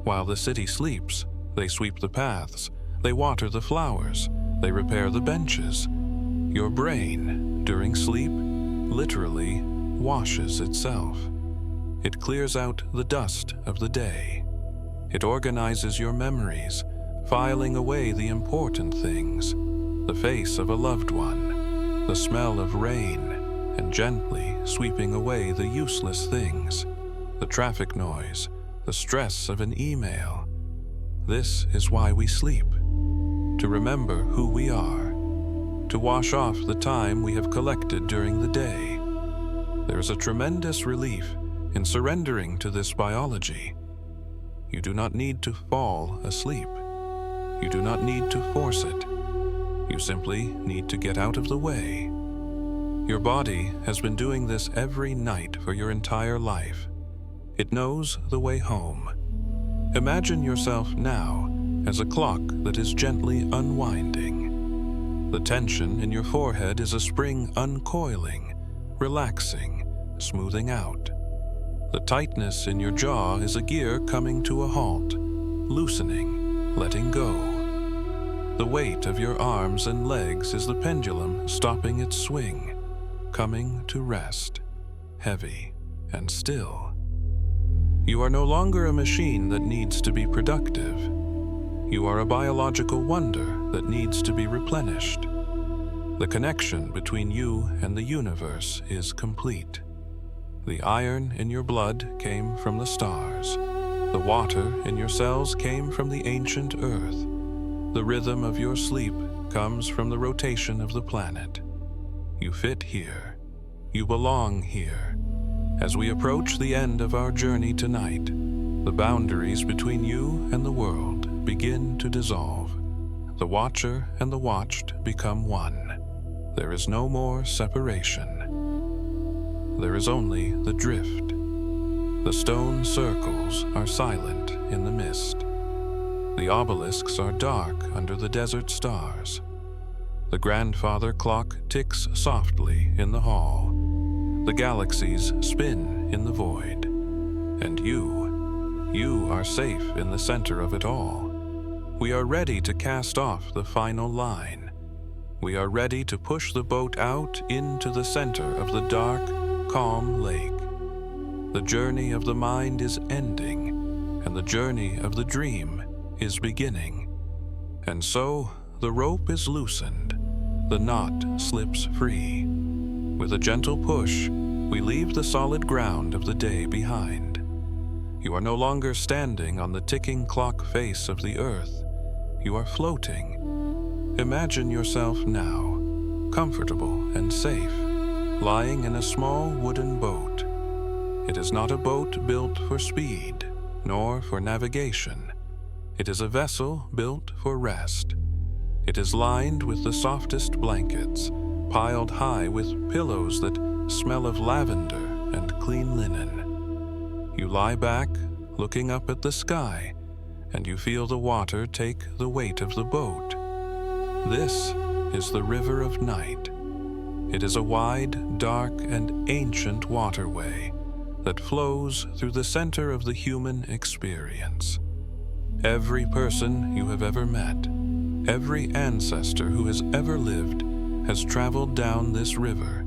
While the city sleeps, they sweep the paths, they water the flowers, they repair the benches. Your brain, during sleep, literally washes itself. It clears out the dust of the day. It organizes your memories, filing away the important things, the face of a loved one, the smell of rain, and gently sweeping away the useless things, the traffic noise, the stress of an email. This is why we sleep, to remember who we are, to wash off the time we have collected during the day. There is a tremendous relief in surrendering to this biology. You do not need to fall asleep. You do not need to force it. You simply need to get out of the way. Your body has been doing this every night for your entire life. It knows the way home. Imagine yourself now as a clock that is gently unwinding. The tension in your forehead is a spring uncoiling, relaxing, smoothing out. The tightness in your jaw is a gear coming to a halt, loosening, letting go. The weight of your arms and legs is the pendulum stopping its swing, coming to rest, heavy and still. You are no longer a machine that needs to be productive. You are a biological wonder that needs to be replenished. The connection between you and the universe is complete. The iron in your blood came from the stars. The water in your cells came from the ancient earth. The rhythm of your sleep comes from the rotation of the planet. You fit here. You belong here. As we approach the end of our journey tonight, the boundaries between you and the world begin to dissolve. The watcher and the watched become one. There is no more separation. There is only the drift. The stone circles are silent in the mist. The obelisks are dark under the desert stars. The grandfather clock ticks softly in the hall. The galaxies spin in the void. And you are safe in the center of it all. We are ready to cast off the final line. We are ready to push the boat out into the center of the dark, calm lake. The journey of the mind is ending, and the journey of the dream is beginning. And so the rope is loosened, the knot slips free. With a gentle push, we leave the solid ground of the day behind. You are no longer standing on the ticking clock face of the earth. You are floating. Imagine yourself now, comfortable and safe, lying in a small wooden boat. It is not a boat built for speed, nor for navigation. It is a vessel built for rest. It is lined with the softest blankets, piled high with pillows that smell of lavender and clean linen. You lie back, looking up at the sky, and you feel the water take the weight of the boat. This is the River of Night. It is a wide, dark, and ancient waterway that flows through the center of the human experience. Every person you have ever met, every ancestor who has ever lived, has traveled down this river.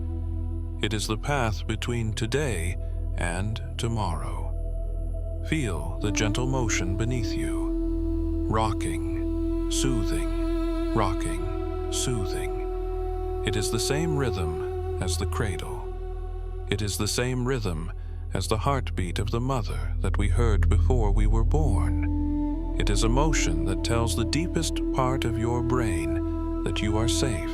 It is the path between today and tomorrow. Feel the gentle motion beneath you, rocking, soothing, rocking, soothing. It is the same rhythm as the cradle. It is the same rhythm as the heartbeat of the mother that we heard before we were born. It is a motion that tells the deepest part of your brain that you are safe,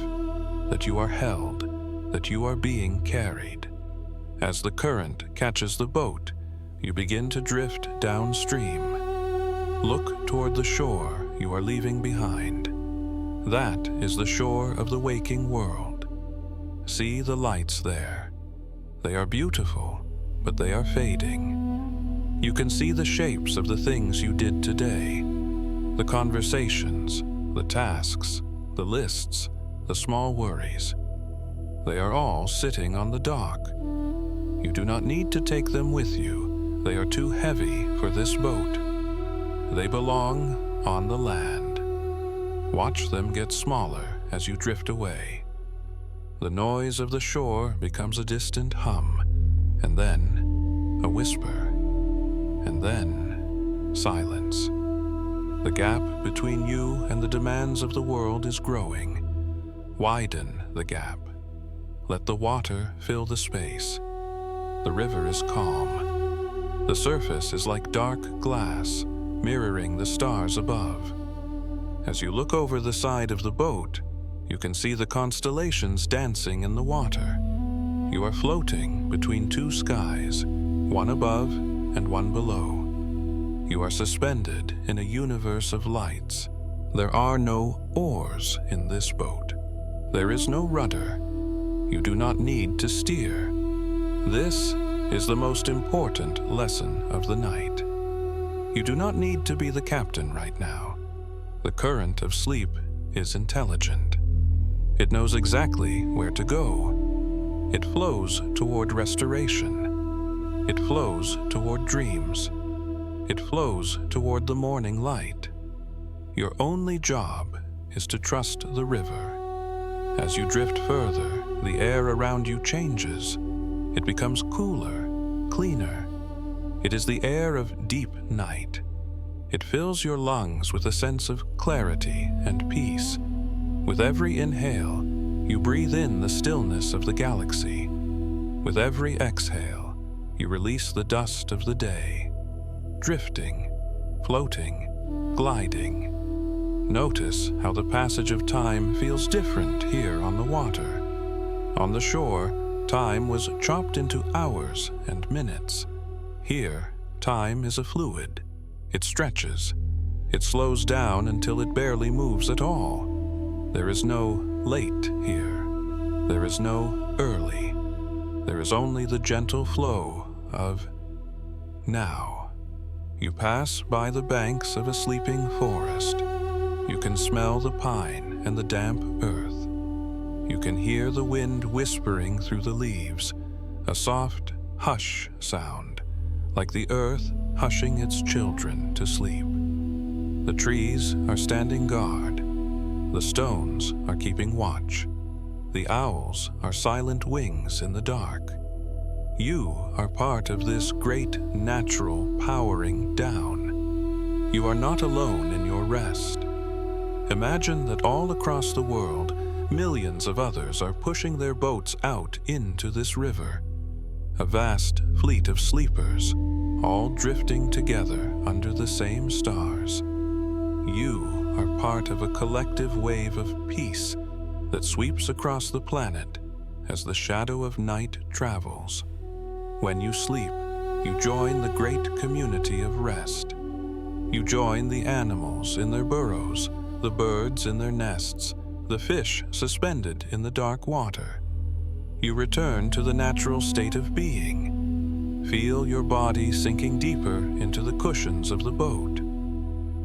that you are held, that you are being carried. As the current catches the boat, you begin to drift downstream. Look toward the shore you are leaving behind. That is the shore of the waking world. See the lights there. They are beautiful, but they are fading. You can see the shapes of the things you did today, the conversations, the tasks, the lists, the small worries. They are all sitting on the dock. You do not need to take them with you. They are too heavy for this boat. They belong on the land. Watch them get smaller as you drift away. The noise of the shore becomes a distant hum, and then a whisper, and then silence. The gap between you and the demands of the world is growing. Widen the gap. Let the water fill the space. The river is calm. The surface is like dark glass, mirroring the stars above. As you look over the side of the boat, you can see the constellations dancing in the water. You are floating between two skies, one above and one below. You are suspended in a universe of lights. There are no oars in this boat. There is no rudder. You do not need to steer. This is the most important lesson of the night. You do not need to be the captain right now. The current of sleep is intelligent. It knows exactly where to go. It flows toward restoration. It flows toward dreams. It flows toward the morning light. Your only job is to trust the river. As you drift further, the air around you changes. It becomes cooler, cleaner. It is the air of deep night. It fills your lungs with a sense of clarity and peace. With every inhale, you breathe in the stillness of the galaxy. With every exhale, you release the dust of the day. Drifting, floating, gliding. Notice how the passage of time feels different here on the water. On the shore, time was chopped into hours and minutes. Here, time is a fluid. It stretches. It slows down until it barely moves at all. There is no late here. There is no early. There is only the gentle flow of now. You pass by the banks of a sleeping forest. You can smell the pine and the damp earth. You can hear the wind whispering through the leaves, a soft hush sound, like the earth hushing its children to sleep. The trees are standing guard. The stones are keeping watch. The owls are silent wings in the dark. You are part of this great natural powering down. You are not alone in your rest. Imagine that all across the world, millions of others are pushing their boats out into this river. A vast fleet of sleepers, all drifting together under the same stars. You are part of a collective wave of peace that sweeps across the planet as the shadow of night travels. When you sleep, you join the great community of rest. You join the animals in their burrows, the birds in their nests, the fish suspended in the dark water. You return to the natural state of being. Feel your body sinking deeper into the cushions of the boat.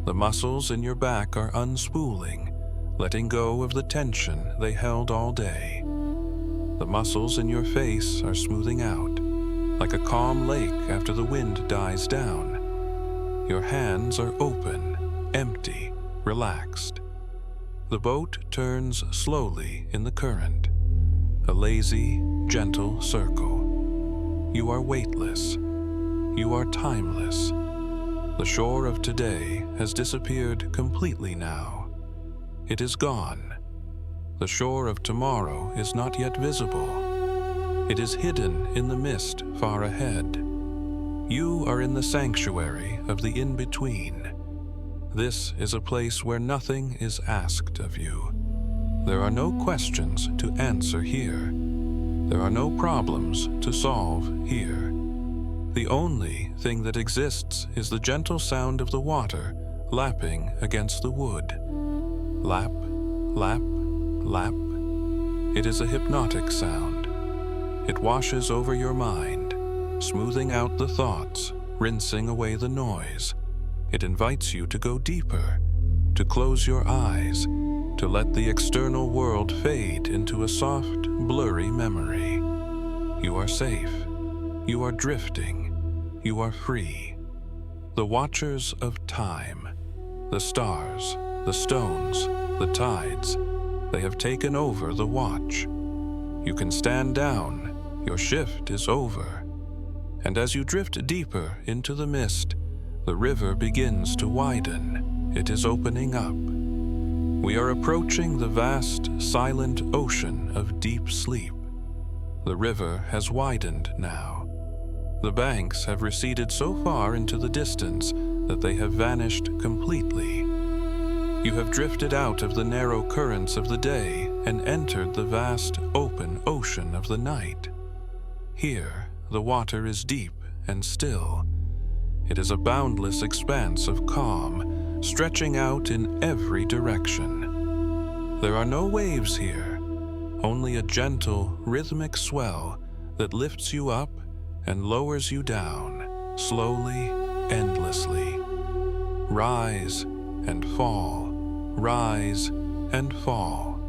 The muscles in your back are unspooling, letting go of the tension they held all day. The muscles in your face are smoothing out, like a calm lake after the wind dies down. Your hands are open, empty, relaxed. The boat turns slowly in the current, a lazy, gentle circle. You are weightless. You are timeless. The shore of today has disappeared completely now. It is gone. The shore of tomorrow is not yet visible. It is hidden in the mist far ahead. You are in the sanctuary of the in-between. This is a place where nothing is asked of you. There are no questions to answer here. There are no problems to solve here. The only thing that exists is the gentle sound of the water lapping against the wood. Lap, lap, lap. It is a hypnotic sound. It washes over your mind, smoothing out the thoughts, rinsing away the noise. It invites you to go deeper, to close your eyes, to let the external world fade into a soft, blurry memory. You are safe. You are drifting. You are free. The watchers of time, the stars, the stones, the tides, they have taken over the watch. You can stand down. Your shift is over. And as you drift deeper into the mist, the river begins to widen. It is opening up. We are approaching the vast, silent ocean of deep sleep. The river has widened now. The banks have receded so far into the distance that they have vanished completely. You have drifted out of the narrow currents of the day and entered the vast, open ocean of the night. Here, the water is deep and still. It is a boundless expanse of calm, stretching out in every direction. There are no waves here, only a gentle, rhythmic swell that lifts you up and lowers you down, slowly, endlessly. Rise and fall, rise and fall.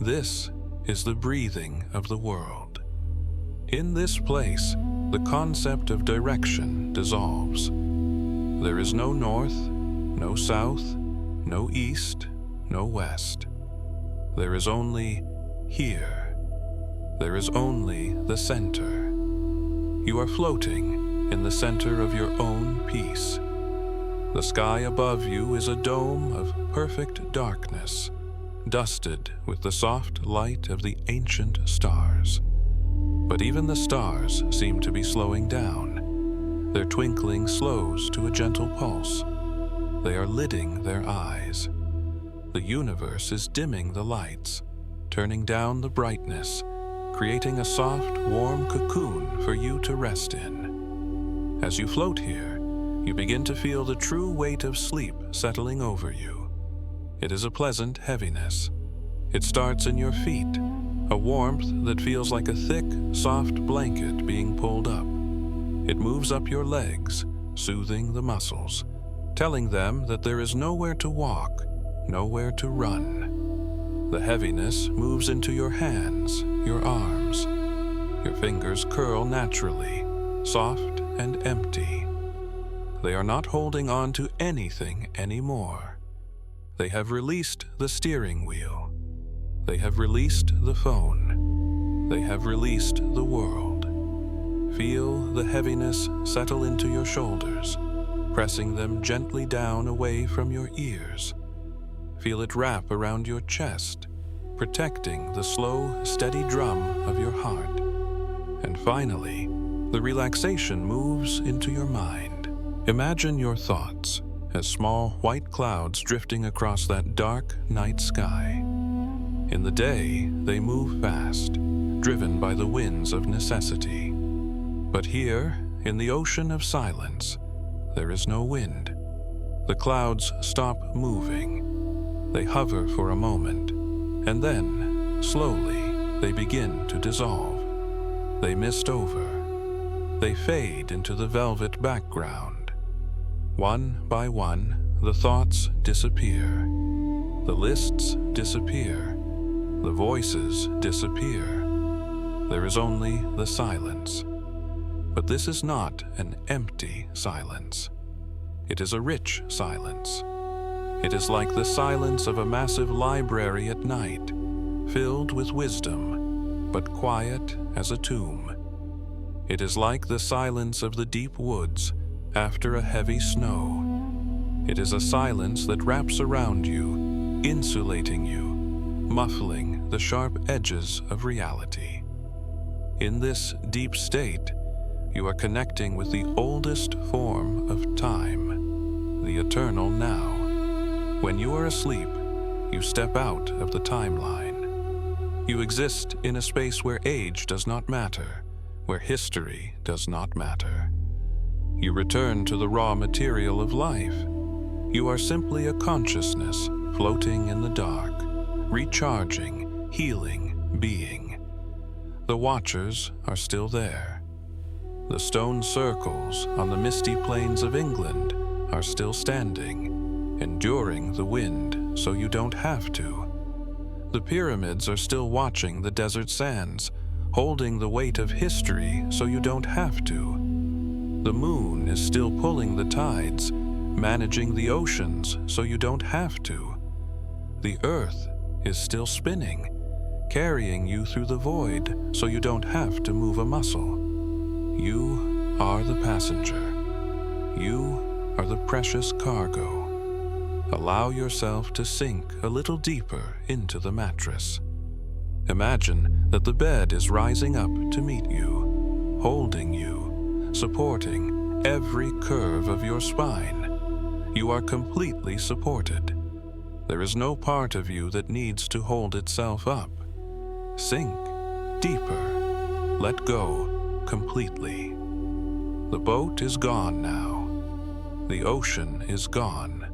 This is the breathing of the world. In this place, the concept of direction dissolves. There is no north, no south, no east, no west. There is only here. There is only the center. You are floating in the center of your own peace. The sky above you is a dome of perfect darkness, dusted with the soft light of the ancient stars. But even the stars seem to be slowing down. Their twinkling slows to a gentle pulse. They are lidding their eyes. The universe is dimming the lights, turning down the brightness, creating a soft, warm cocoon for you to rest in. As you float here, you begin to feel the true weight of sleep settling over you. It is a pleasant heaviness. It starts in your feet, a warmth that feels like a thick, soft blanket being pulled up. It moves up your legs, soothing the muscles, telling them that there is nowhere to walk, nowhere to run. The heaviness moves into your hands, your arms. Your fingers curl naturally, soft and empty. They are not holding on to anything anymore. They have released the steering wheel. They have released the phone. They have released the world. Feel the heaviness settle into your shoulders, pressing them gently down away from your ears. Feel it wrap around your chest, protecting the slow, steady drum of your heart. And finally, the relaxation moves into your mind. Imagine your thoughts as small white clouds drifting across that dark night sky. In the day, they move fast, driven by the winds of necessity. But here, in the ocean of silence, there is no wind. The clouds stop moving. They hover for a moment, and then, slowly, they begin to dissolve. They mist over. They fade into the velvet background. One by one, the thoughts disappear. The lists disappear. The voices disappear. There is only the silence. But this is not an empty silence. It is a rich silence. It is like the silence of a massive library at night, filled with wisdom, but quiet as a tomb. It is like the silence of the deep woods after a heavy snow. It is a silence that wraps around you, insulating you, muffling the sharp edges of reality. In this deep state, you are connecting with the oldest form of time, the eternal now. When you are asleep, you step out of the timeline. You exist in a space where age does not matter, where history does not matter. You return to the raw material of life. You are simply a consciousness floating in the dark, recharging, healing, being. The watchers are still there. The stone circles on the misty plains of England are still standing, enduring the wind so you don't have to. The pyramids are still watching the desert sands, holding the weight of history so you don't have to. The moon is still pulling the tides, managing the oceans so you don't have to. The earth is still spinning, carrying you through the void so you don't have to move a muscle. You are the passenger. You are the precious cargo. Allow yourself to sink a little deeper into the mattress. Imagine that the bed is rising up to meet you, holding you, supporting every curve of your spine. You are completely supported. There is no part of you that needs to hold itself up. Sink deeper. Let go completely. The boat is gone now. The ocean is gone.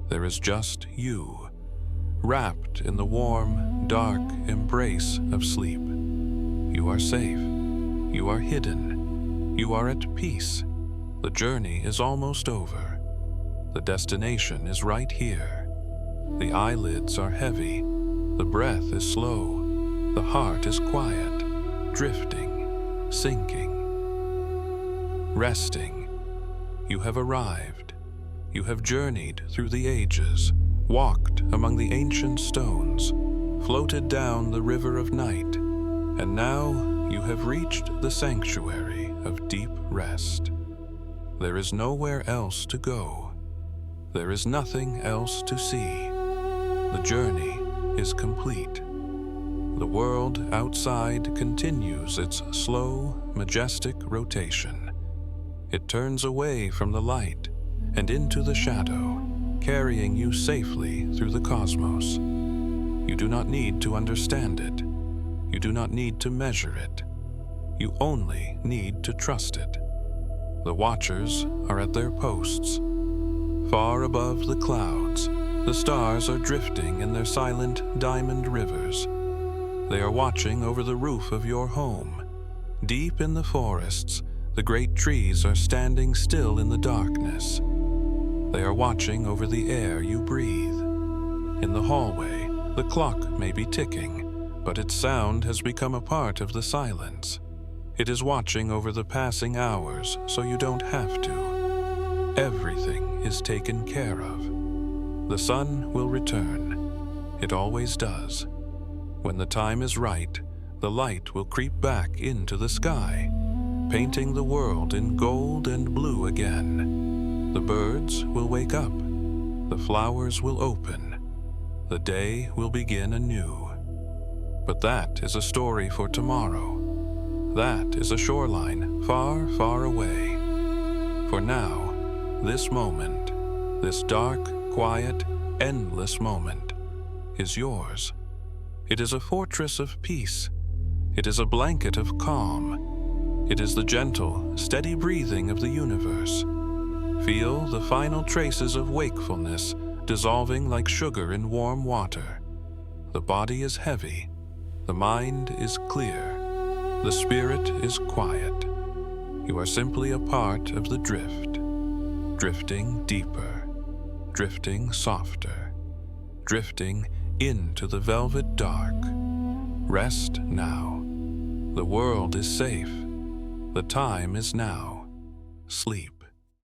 There is just you, wrapped in the warm, dark embrace of sleep. You are safe. You are hidden. You are at peace. The journey is almost over. The destination is right here. The eyelids are heavy. The breath is slow. The heart is quiet, drifting, sinking, resting. You have arrived. You have journeyed through the ages, walked among the ancient stones, floated down the river of night, and now you have reached the sanctuary of deep rest. There is nowhere else to go. There is nothing else to see. The journey is complete. The world outside continues its slow, majestic rotation. It turns away from the light and into the shadow, carrying you safely through the cosmos. You do not need to understand it. You do not need to measure it. You only need to trust it. The watchers are at their posts. Far above the clouds, the stars are drifting in their silent diamond rivers. They are watching over the roof of your home. Deep in the forests, the great trees are standing still in the darkness. They are watching over the air you breathe. In the hallway, the clock may be ticking, but its sound has become a part of the silence. It is watching over the passing hours so you don't have to. Everything is taken care of. The sun will return. It always does. When the time is right, the light will creep back into the sky, painting the world in gold and blue again. The birds will wake up. The flowers will open. The day will begin anew. But that is a story for tomorrow. That is a shoreline far, far away. For now, this moment, this dark, quiet, endless moment, is yours. It is a fortress of peace. It is a blanket of calm. It is the gentle, steady breathing of the universe. Feel the final traces of wakefulness dissolving like sugar in warm water. The body is heavy. The mind is clear. The spirit is quiet. You are simply a part of the drift, drifting deeper, drifting softer, drifting into the velvet dark. Rest now. The world is safe. The time is now. Sleep.